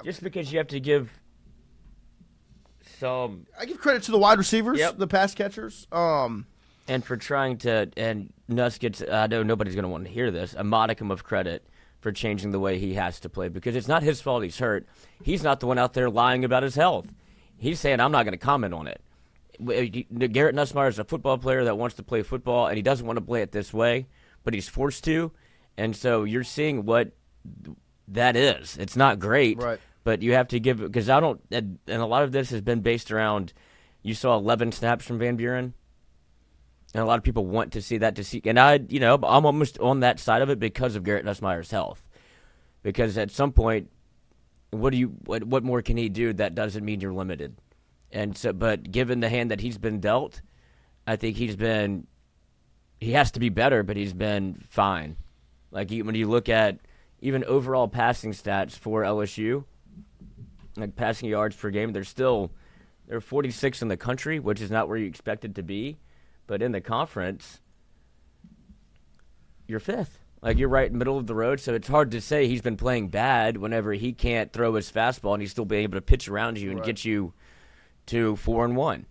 just because you have to give some. I give credit to the wide receivers, the pass catchers. And for trying to, and Nuss gets, I know nobody's going to want to hear this, a modicum of credit for changing the way he has to play, because it's not his fault he's hurt. He's not the one out there lying about his health. He's saying, I'm not going to comment on it. Garrett Nussmeier is a football player that wants to play football, and he doesn't want to play it this way, but he's forced to. And so you're seeing what that is. It's not great, right? But you have to give, because I don't, and a lot of this has been based around, you saw 11 snaps from Van Buren, and a lot of people want to see that, and I'm almost on that side of it because of Garrett Nussmeier's health. Because at some point, what more can he do? That doesn't mean you're limited. And so, but given the hand that he's been dealt, I think he has to be better, but he's been fine. Like, when you look at even overall passing stats for LSU, like passing yards per game, they're 46th in the country, which is not where you expect it to be. But in the conference, you're 5th. Like, you're right in the middle of the road, so it's hard to say he's been playing bad whenever he can't throw his fastball and he's still being able to pitch around you and get you to 4-1.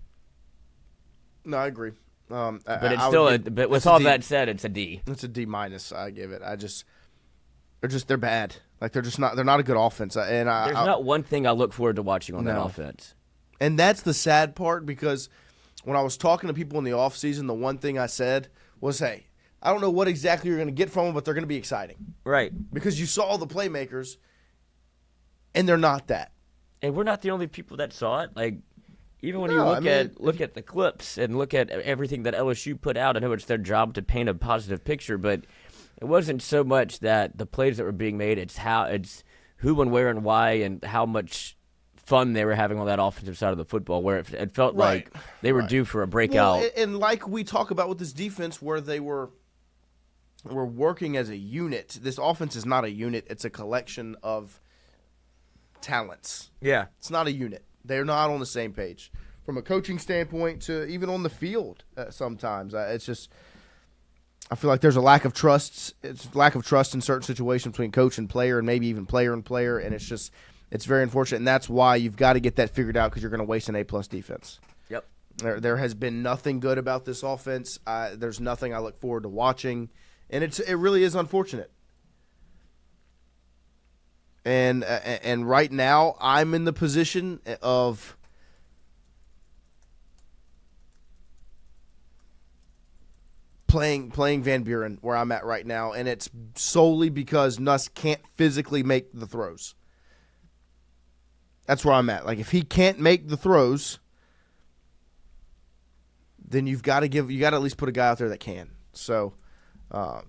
No, I agree. But it's still, but with all that said, it's a D. It's a D-. I give it. They're bad. Like, they're not a good offense. And there's not one thing I look forward to watching on that offense. And that's the sad part, because when I was talking to people in the offseason, the one thing I said was, hey, I don't know what exactly you're going to get from them, but they're going to be exciting. Right. Because you saw the playmakers, and they're not that. And we're not the only people that saw it. Like, even when you look at the clips and look at everything that LSU put out, I know it's their job to paint a positive picture, but it wasn't so much that the plays that were being made, it's who and where and why and how much fun they were having on that offensive side of the football, where it felt like they were due for a breakout. Well, and like we talk about with this defense, where they were working as a unit. This offense is not a unit. It's a collection of talents. Yeah. It's not a unit. They're not on the same page. From a coaching standpoint to even on the field sometimes. It's just, I feel like there's a lack of trust. It's lack of trust in certain situations between coach and player, and maybe even player and player, and it's very unfortunate, and that's why you've got to get that figured out, because you're going to waste an A+ defense. Yep. There has been nothing good about this offense. There's nothing I look forward to watching, and it really is unfortunate. And right now, I'm in the position of playing Van Buren where I'm at right now, and it's solely because Nuss can't physically make the throws. That's where I'm at. Like, if he can't make the throws, then you got to at least put a guy out there that can. So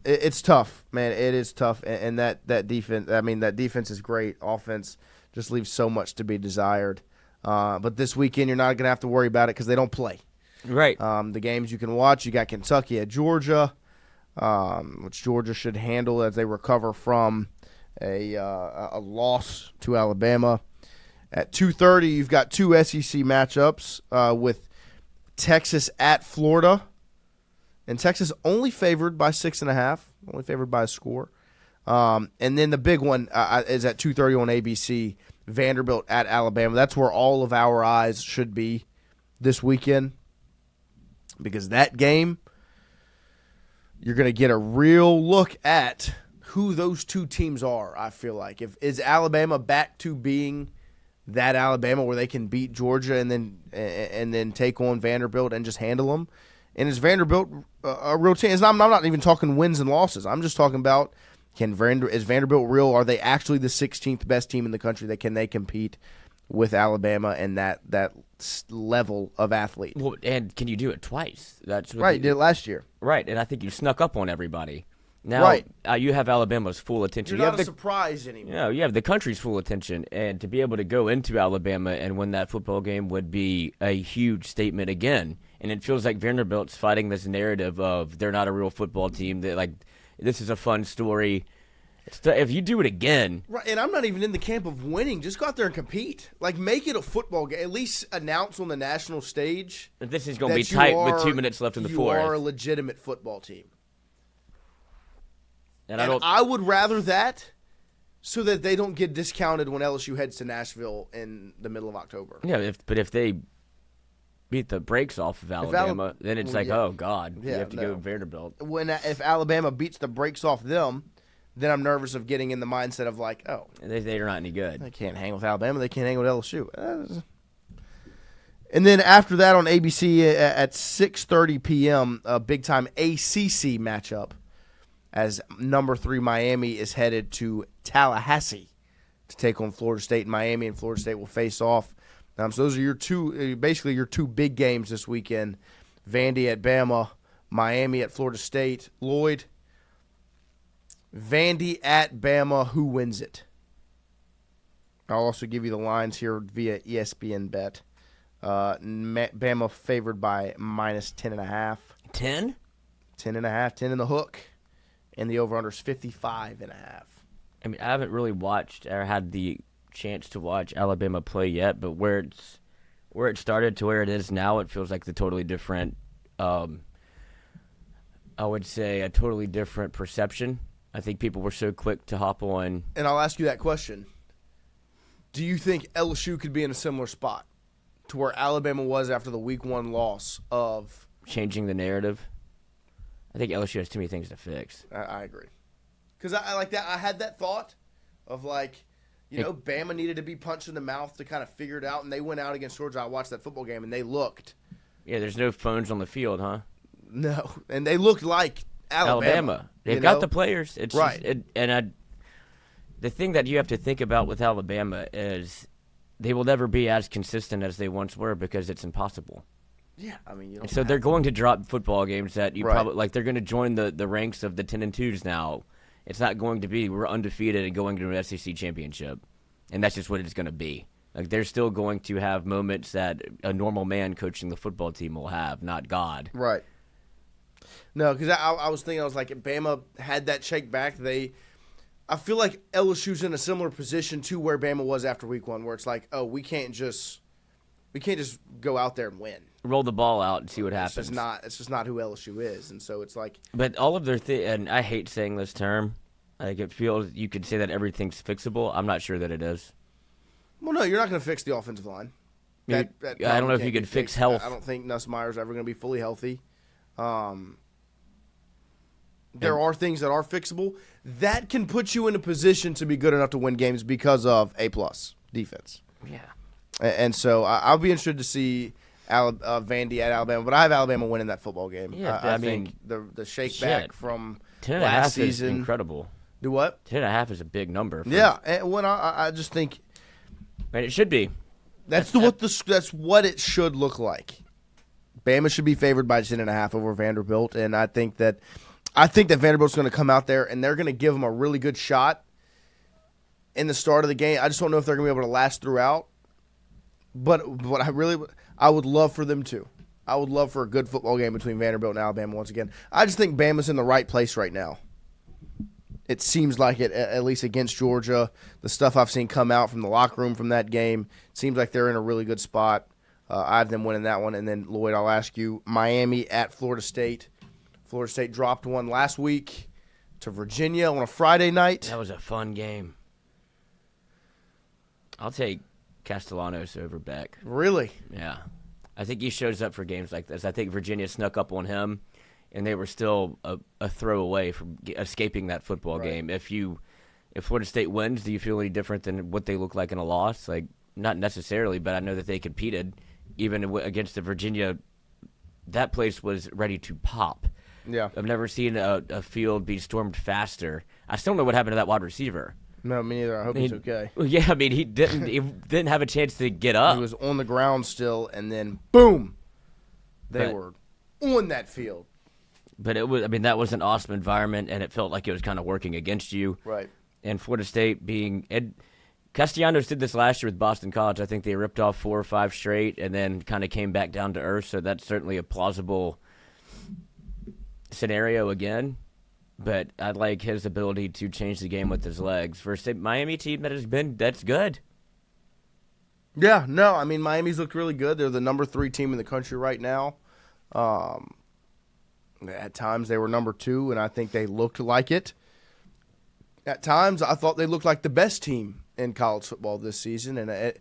it's tough, man. It is tough, and that defense. I mean, that defense is great. Offense just leaves so much to be desired. But this weekend, you're not going to have to worry about it because they don't play. Right. The games you can watch, you got Kentucky at Georgia, which Georgia should handle as they recover from a loss to Alabama. At 2:30, you've got two SEC matchups with Texas at Florida. And Texas only favored by 6.5, only favored by a score. And then the big one is at 2:30 on ABC, Vanderbilt at Alabama. That's where all of our eyes should be this weekend, because that game, you're going to get a real look at who those two teams are, I feel like. Is Alabama back to being that Alabama where they can beat Georgia and then take on Vanderbilt and just handle them? And is Vanderbilt a real team? I'm not even talking wins and losses. I'm just talking about is Vanderbilt real? Are they actually the 16th best team in the country? Can they compete with Alabama and that level of athlete? Well, and can you do it twice? That's what right. You did it last year. Right, and I think you snuck up on everybody. Now, right. You have Alabama's full attention. You're not a surprise anymore. No, you have the country's full attention, and to be able to go into Alabama and win that football game would be a huge statement again. And it feels like Vanderbilt's fighting this narrative of they're not a real football team. That like this is a fun story. If you do it again, right? And I'm not even in the camp of winning. Just go out there and compete. Like make it a football game. At least announce on the national stage. That this is going to be tight with 2 minutes left in the fourth. You are a legitimate football team. And I would rather that so that they don't get discounted when LSU heads to Nashville in the middle of October. Yeah, but if they beat the brakes off of Alabama, then it's like, oh, God, you have to go to Vanderbilt. If Alabama beats the brakes off them, then I'm nervous of getting in the mindset of like, oh. They're not any good. They can't hang with Alabama. They can't hang with LSU. And then after that on ABC at 6:30 p.m., a big-time ACC matchup, as number 3 Miami is headed to Tallahassee to take on Florida State. Miami and Florida State will face off. So those are your two big games this weekend. Vandy at Bama, Miami at Florida State. Lloyd, Vandy at Bama, who wins it? I'll also give you the lines here via ESPN Bet. Bama favored by minus 10.5. 10? 10.5, 10 in the hook. And the over-under is 55.5. I mean, I haven't really watched or had the chance to watch Alabama play yet, but where it started to where it is now, it feels like the totally different. I would say a totally different perception. I think people were so quick to hop on. And I'll ask you that question: do you think LSU could be in a similar spot to where Alabama was after the Week 1 loss of changing the narrative? I think LSU has too many things to fix. I agree. Because I like that. I had that thought of like, Bama needed to be punched in the mouth to kind of figure it out, and they went out against Georgia. I watched that football game, and they looked. Yeah, there's no phones on the field, huh? No, and they looked like Alabama. They've got the players. It's right. The thing that you have to think about with Alabama is they will never be as consistent as they once were because it's impossible. Yeah, I mean, so they're going to drop football games that you probably like. They're going to join the ranks of the 10-2s now. It's not going to be we're undefeated and going to an SEC championship, and that's just what it's going to be. Like they're still going to have moments that a normal man coaching the football team will have, not God. Right. No, because I was thinking, I was like, if Bama had that shake back, I feel like LSU's in a similar position to where Bama was after Week 1, where it's like, oh, we can't just go out there and win. Roll the ball out and see what happens. It's just not who LSU is, and so it's like. But all of their and I hate saying this term, like it feels you could say that everything's fixable. I'm not sure that it is. Well, no, you're not going to fix the offensive line. I don't know if you can fix health. I don't think Nussmeier's ever going to be fully healthy. There are things that are fixable that can put you in a position to be good enough to win games because of A+ defense. Yeah. And so I'll be interested to see Vandy at Alabama, but I have Alabama winning that football game. Yeah, I think the shake back from 10.5 last season is incredible. Do what? 10.5 is a big number. Yeah, and when I just think, and it should be. That's what it should look like. Bama should be favored by 10.5 over Vanderbilt, and I think that Vanderbilt's going to come out there and they're going to give them a really good shot in the start of the game. I just don't know if they're going to be able to last throughout. But I would love for them to. I would love for a good football game between Vanderbilt and Alabama once again. I just think Bama's in the right place right now. It seems like it, at least against Georgia. The stuff I've seen come out from the locker room from that game, seems like they're in a really good spot. I have them winning that one. And then, Lloyd, I'll ask you, Miami at Florida State. Florida State dropped one last week to Virginia on a Friday night. That was a fun game. I'll take Castellanos over Beck. Really? Yeah. I think he shows up for games like this. I think Virginia snuck up on him, and they were still a throw away from escaping that football game. If Florida State wins, do you feel any different than what they look like in a loss? Like, not necessarily, but I know that they competed. Even against the Virginia, that place was ready to pop. Yeah. I've never seen a field be stormed faster. I still don't know what happened to that wide receiver. No, me neither. I hope he's okay. Yeah, I mean, he didn't have a chance to get up. He was on the ground still, and then, boom, they were on that field. But that was an awesome environment, and it felt like it was kind of working against you. Right. And Florida State Castellanos did this last year with Boston College. I think they ripped off 4 or 5 straight and then kind of came back down to earth, so that's certainly a plausible scenario again. But I like his ability to change the game with his legs. For a Miami team that's good. Yeah, no, I mean, Miami's looked really good. They're the number 3 team in the country right now. At times they were number 2, and I think they looked like it. At times I thought they looked like the best team in college football this season. And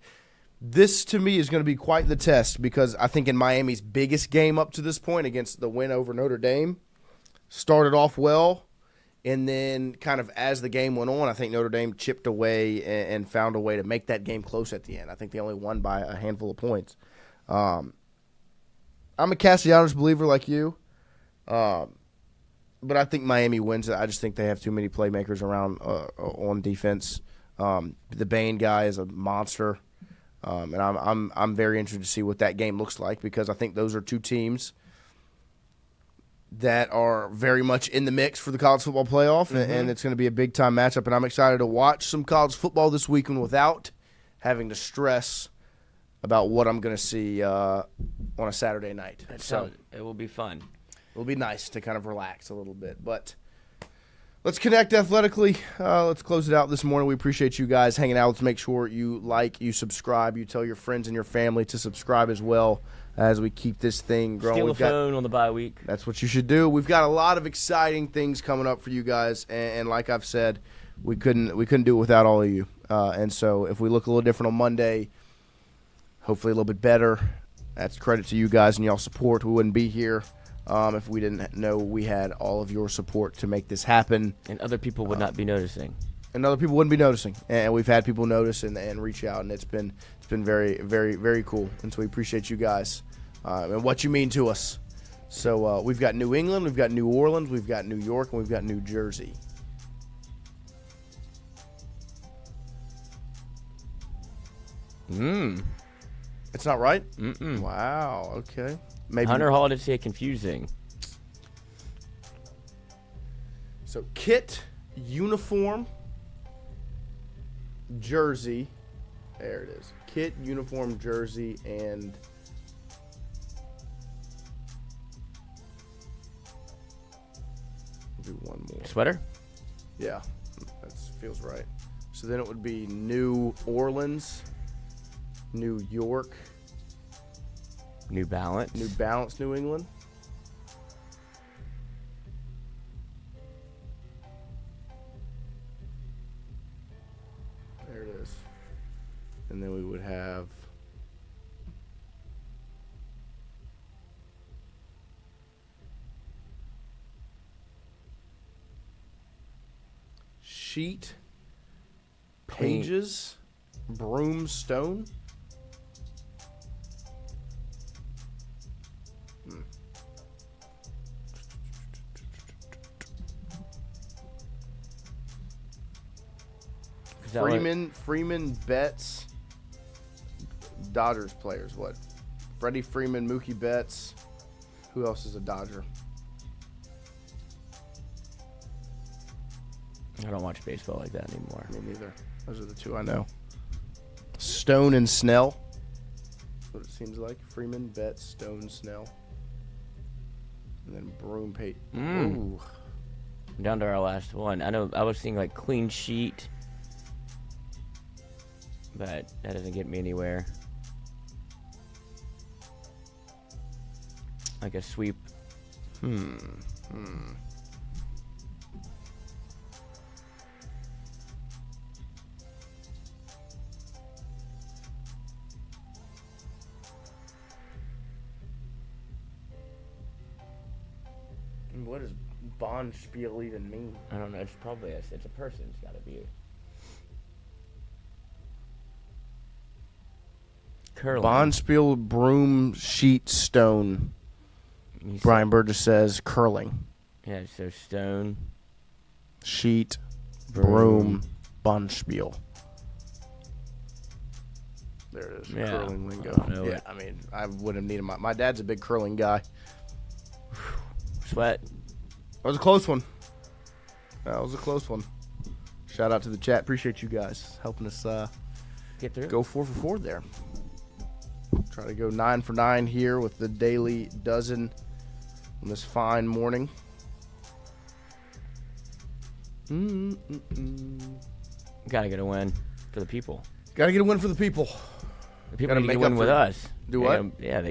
this, to me, is going to be quite the test because I think in Miami's biggest game up to this point against the win over Notre Dame, started off well. And then kind of as the game went on, I think Notre Dame chipped away and found a way to make that game close at the end. I think they only won by a handful of points. I'm a Castellanos believer like you, but I think Miami wins it. I just think they have too many playmakers around on defense. The Bain guy is a monster, and I'm very interested to see what that game looks like because I think those are 2 teams that are very much in the mix for the college football playoff, and it's going to be a big-time matchup. And I'm excited to watch some college football this weekend without having to stress about what I'm going to see on a Saturday night. So it will be fun. It'll be nice to kind of relax a little bit. But let's connect athletically. Let's close it out this morning. We appreciate you guys hanging out. Let's make sure you like, you subscribe, you tell your friends and your family to subscribe as well as we keep this thing growing. Steal a phone on the bye week. That's what you should do. We've got a lot of exciting things coming up for you guys, and like I've said, we couldn't do it without all of you. And so if we look a little different on Monday, hopefully a little bit better, that's credit to you guys and y'all support. We wouldn't be here if we didn't know we had all of your support to make this happen. And other people would not be noticing. And other people wouldn't be noticing. And we've had people notice and reach out, and it's been very, very, very cool. And so we appreciate you guys and what you mean to us. So we've got New England, we've got New Orleans, we've got New York, and we've got New Jersey. It's not right? Mm-mm. Wow, okay. Maybe Hunter Hall did say confusing. So kit, uniform, jersey. There it is. Kit, uniform, jersey, and we'll do one more. Sweater? Yeah, that feels right. So then it would be New Orleans, New York, New Balance. New Balance, New England. There it is. And then we would have Sheet, Pages, Broomstone. Freeman, Betts, Dodgers players. What? Freddie Freeman, Mookie Betts. Who else is a Dodger? I don't watch baseball like that anymore. Me neither. Those are the 2 I know. Stone and Snell. what it seems like. Freeman, Betts, Stone, Snell. And then Broom, Pate. Ooh. Down to our last one. I know I was seeing like clean sheet, but that doesn't get me anywhere. Like a sweep. What does Bonspiel even mean? I don't know. It's probably it's a person. It's got to be. Curling. Bonspiel, Broom, Sheet, Stone. Brian Burgess says curling. Yeah, so Stone, Sheet, Broom, Bonspiel. There it is. Yeah. Curling lingo. I know Yeah, it. I mean, I wouldn't have needed my dad's a big curling guy. Sweat. That was a close one. Shout out to the chat. Appreciate you guys helping us Get through. go 4 for 4 there. Try to go 9 for 9 here with the daily dozen on this fine morning. Gotta get a win for the people. Got to get a win for the people. The people Gotta need to make win up with for- us. Do what? Yeah,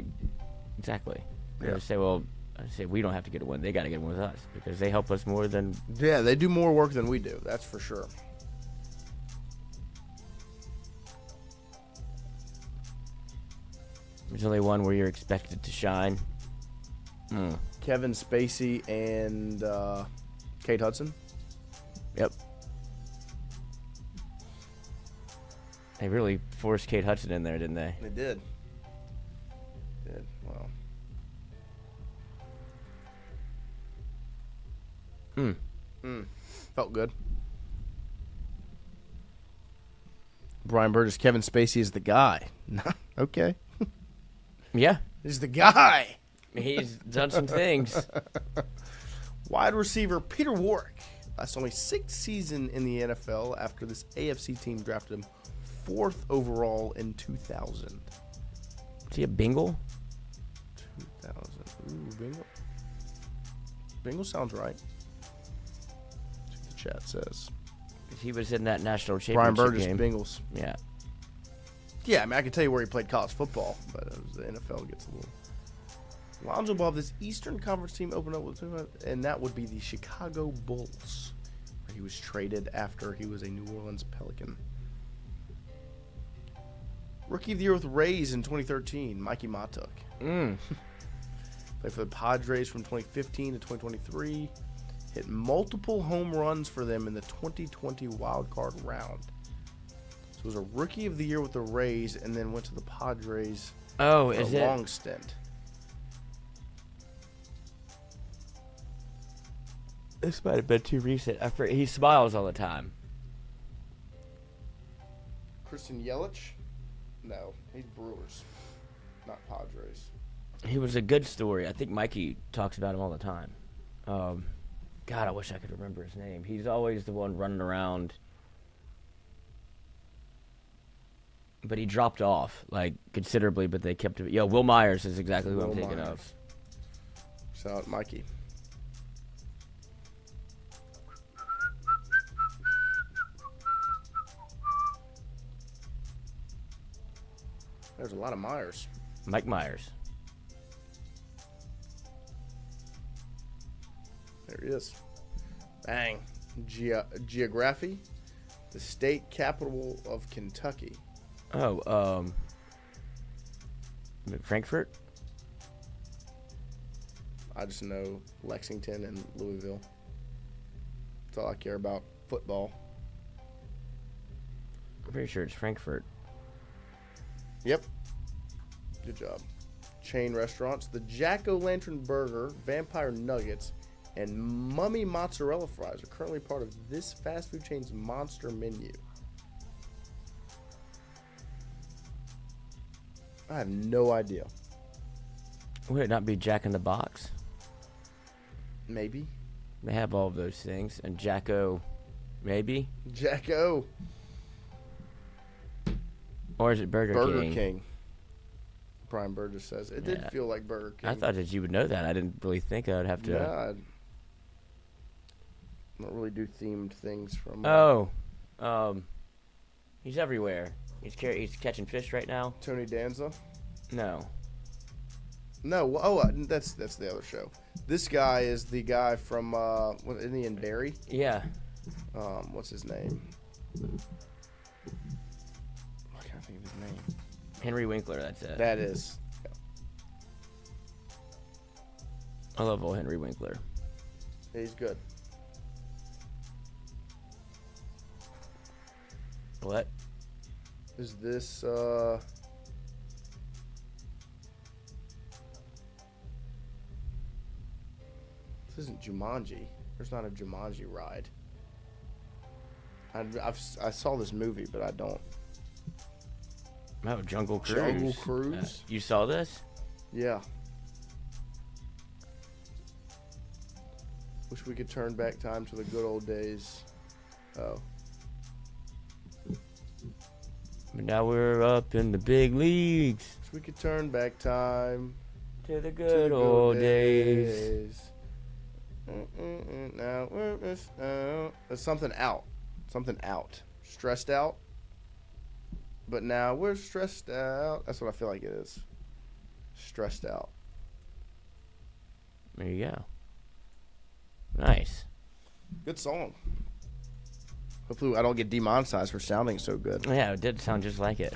exactly. Yeah. They say, well, I say we don't have to get a win. They got to get a win with us because they help us more than. Yeah, they do more work than we do. That's for sure. There's only one where you're expected to shine. Kevin Spacey and Kate Hudson. Yep. They really forced Kate Hudson in there, didn't they? They did. Well. Felt good. Brian Burgess, Kevin Spacey is the guy. Okay. Yeah. He's the guy. He's done some things. Wide receiver Peter Warwick. That's only 6th season in the NFL after this AFC team drafted him 4th overall in 2000. Is he a Bengal? 2000. Ooh, bingo. Bingo sounds right. That's what the chat says. He was in that national Brian championship Burgess, game. Bengals. Yeah. Yeah, I mean, I can tell you where he played college football, but the NFL gets a little. Lonzo Ball, this Eastern Conference team opened up with, and that would be the Chicago Bulls, where he was traded after he was a New Orleans Pelican. Rookie of the Year with Rays in 2013, Mikey Matuk. Played for the Padres from 2015 to 2023. Hit multiple home runs for them in the 2020 wild card round. So it was a Rookie of the Year with the Rays, and then went to the Padres Oh, for is a it? long stint. This might have been too recent. He smiles all the time. Christian Yelich? No, he's Brewers, not Padres. He was a good story. I think Mikey talks about him all the time. God, I wish I could remember his name. He's always the one running around. But he dropped off, like, considerably, but they kept him. Will Myers is exactly who I'm thinking of. Shout out Mikey. There's a lot of Myers. Mike Myers. There he is. Bang. Geography. The state capital of Kentucky. Oh, Frankfurt? I just know Lexington and Louisville. That's all I care about. Football. I'm pretty sure it's Frankfurt. Yep. Good job. Chain restaurants. The Jack-O-Lantern Burger, Vampire Nuggets, and Mummy Mozzarella Fries are currently part of this fast food chain's monster menu. I have no idea. Would it not be Jack in the Box? Maybe. They have all of those things. And Jacko, maybe? Jack-O. Or is it Burger King? King. Brian Burgess says. It did feel like Burger King. I thought that you would know that. I didn't really think I would have to. Yeah, I don't really do themed things from. He's everywhere. He's catching fish right now. Tony Danza? No. No. That's the other show. This guy is the guy from isn't he in Barry? Yeah. What's his name? I can't think of his name. Henry Winkler. That's it. That is. Yeah. I love old Henry Winkler. He's good. What? Is this This isn't Jumanji. There's not a Jumanji ride. I saw this movie, but I don't. Oh, Jungle Cruise. Jungle Cruise? You saw this? Yeah. Wish we could turn back time to the good old days. Oh. But now we're up in the big leagues. Wish we could turn back time to the good old days. Now we're there's something out. Something out. Stressed out. But now we're stressed out. That's what I feel like it is. Stressed out. There you go. Nice. Good song. Hopefully I don't get demonetized for sounding so good. Yeah, it did sound just like it.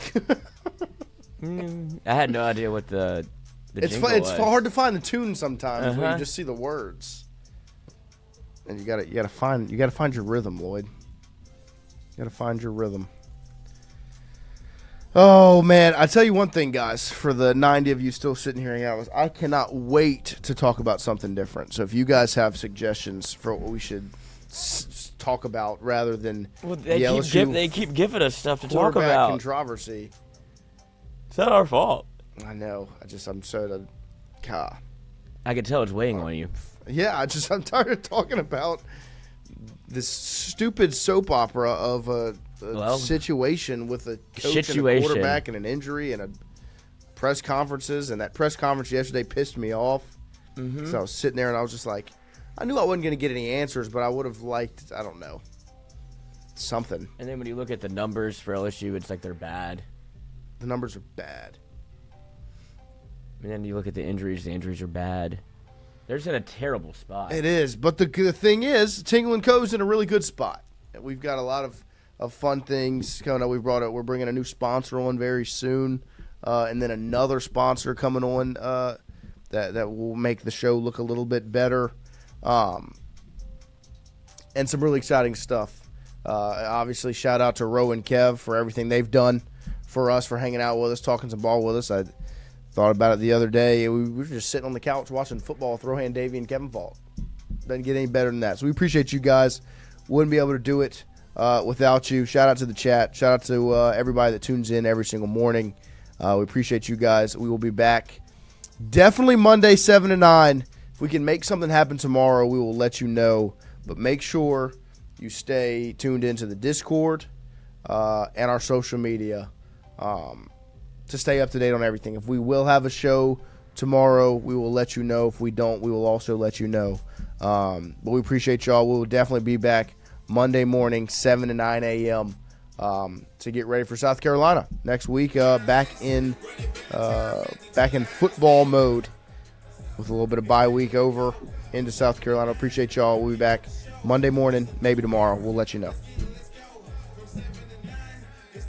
I had no idea what the jingle was. It's hard to find the tune sometimes when you just see the words. And you gotta find your rhythm, Lloyd. You gotta find your rhythm. Oh man, I tell you one thing, guys. For the 90 of you still sitting here hanging out with us, I cannot wait to talk about something different. So if you guys have suggestions for what we should talk about, rather than they keep giving us stuff to talk quarterback about. Controversy. It's not our fault. I know. I'm so I can tell it's weighing on you. Yeah, I'm tired of talking about this stupid soap opera of a situation with a coach and a quarterback and an injury and a press conferences. And that press conference yesterday pissed me off. Mm-hmm. So I was sitting there and I was just like, I knew I wasn't going to get any answers, but I would have liked, I don't know, something. And then when you look at the numbers for LSU, it's like they're bad. The numbers are bad. And then you look at the injuries are bad. They're just in a terrible spot. It is, but the thing is, Tingle & Co.'s in a really good spot. We've got a lot of fun things coming up. We're bringing a new sponsor on very soon, and then another sponsor coming on that will make the show look a little bit better, and some really exciting stuff. Obviously, shout out to Ro and Kev for everything they've done for us, for hanging out with us, talking some ball with us. I thought about it the other day. We were just sitting on the couch watching football, Throwhand Davey and Kevin Fault. Doesn't get any better than that. So we appreciate you guys. Wouldn't be able to do it without you. Shout out to the chat. Shout out to everybody that tunes in every single morning. We appreciate you guys. We will be back definitely Monday, 7 to 9. If we can make something happen tomorrow, we will let you know. But make sure you stay tuned into the Discord and our social media to stay up to date on everything. If we will have a show tomorrow, we will let you know. If we don't, we will also let you know. But we appreciate y'all. We will definitely be back Monday morning, 7 to 9 a.m. To get ready for South Carolina next week. Back in football mode with a little bit of bye week over into South Carolina. Appreciate y'all. We'll be back Monday morning, maybe tomorrow. We'll let you know.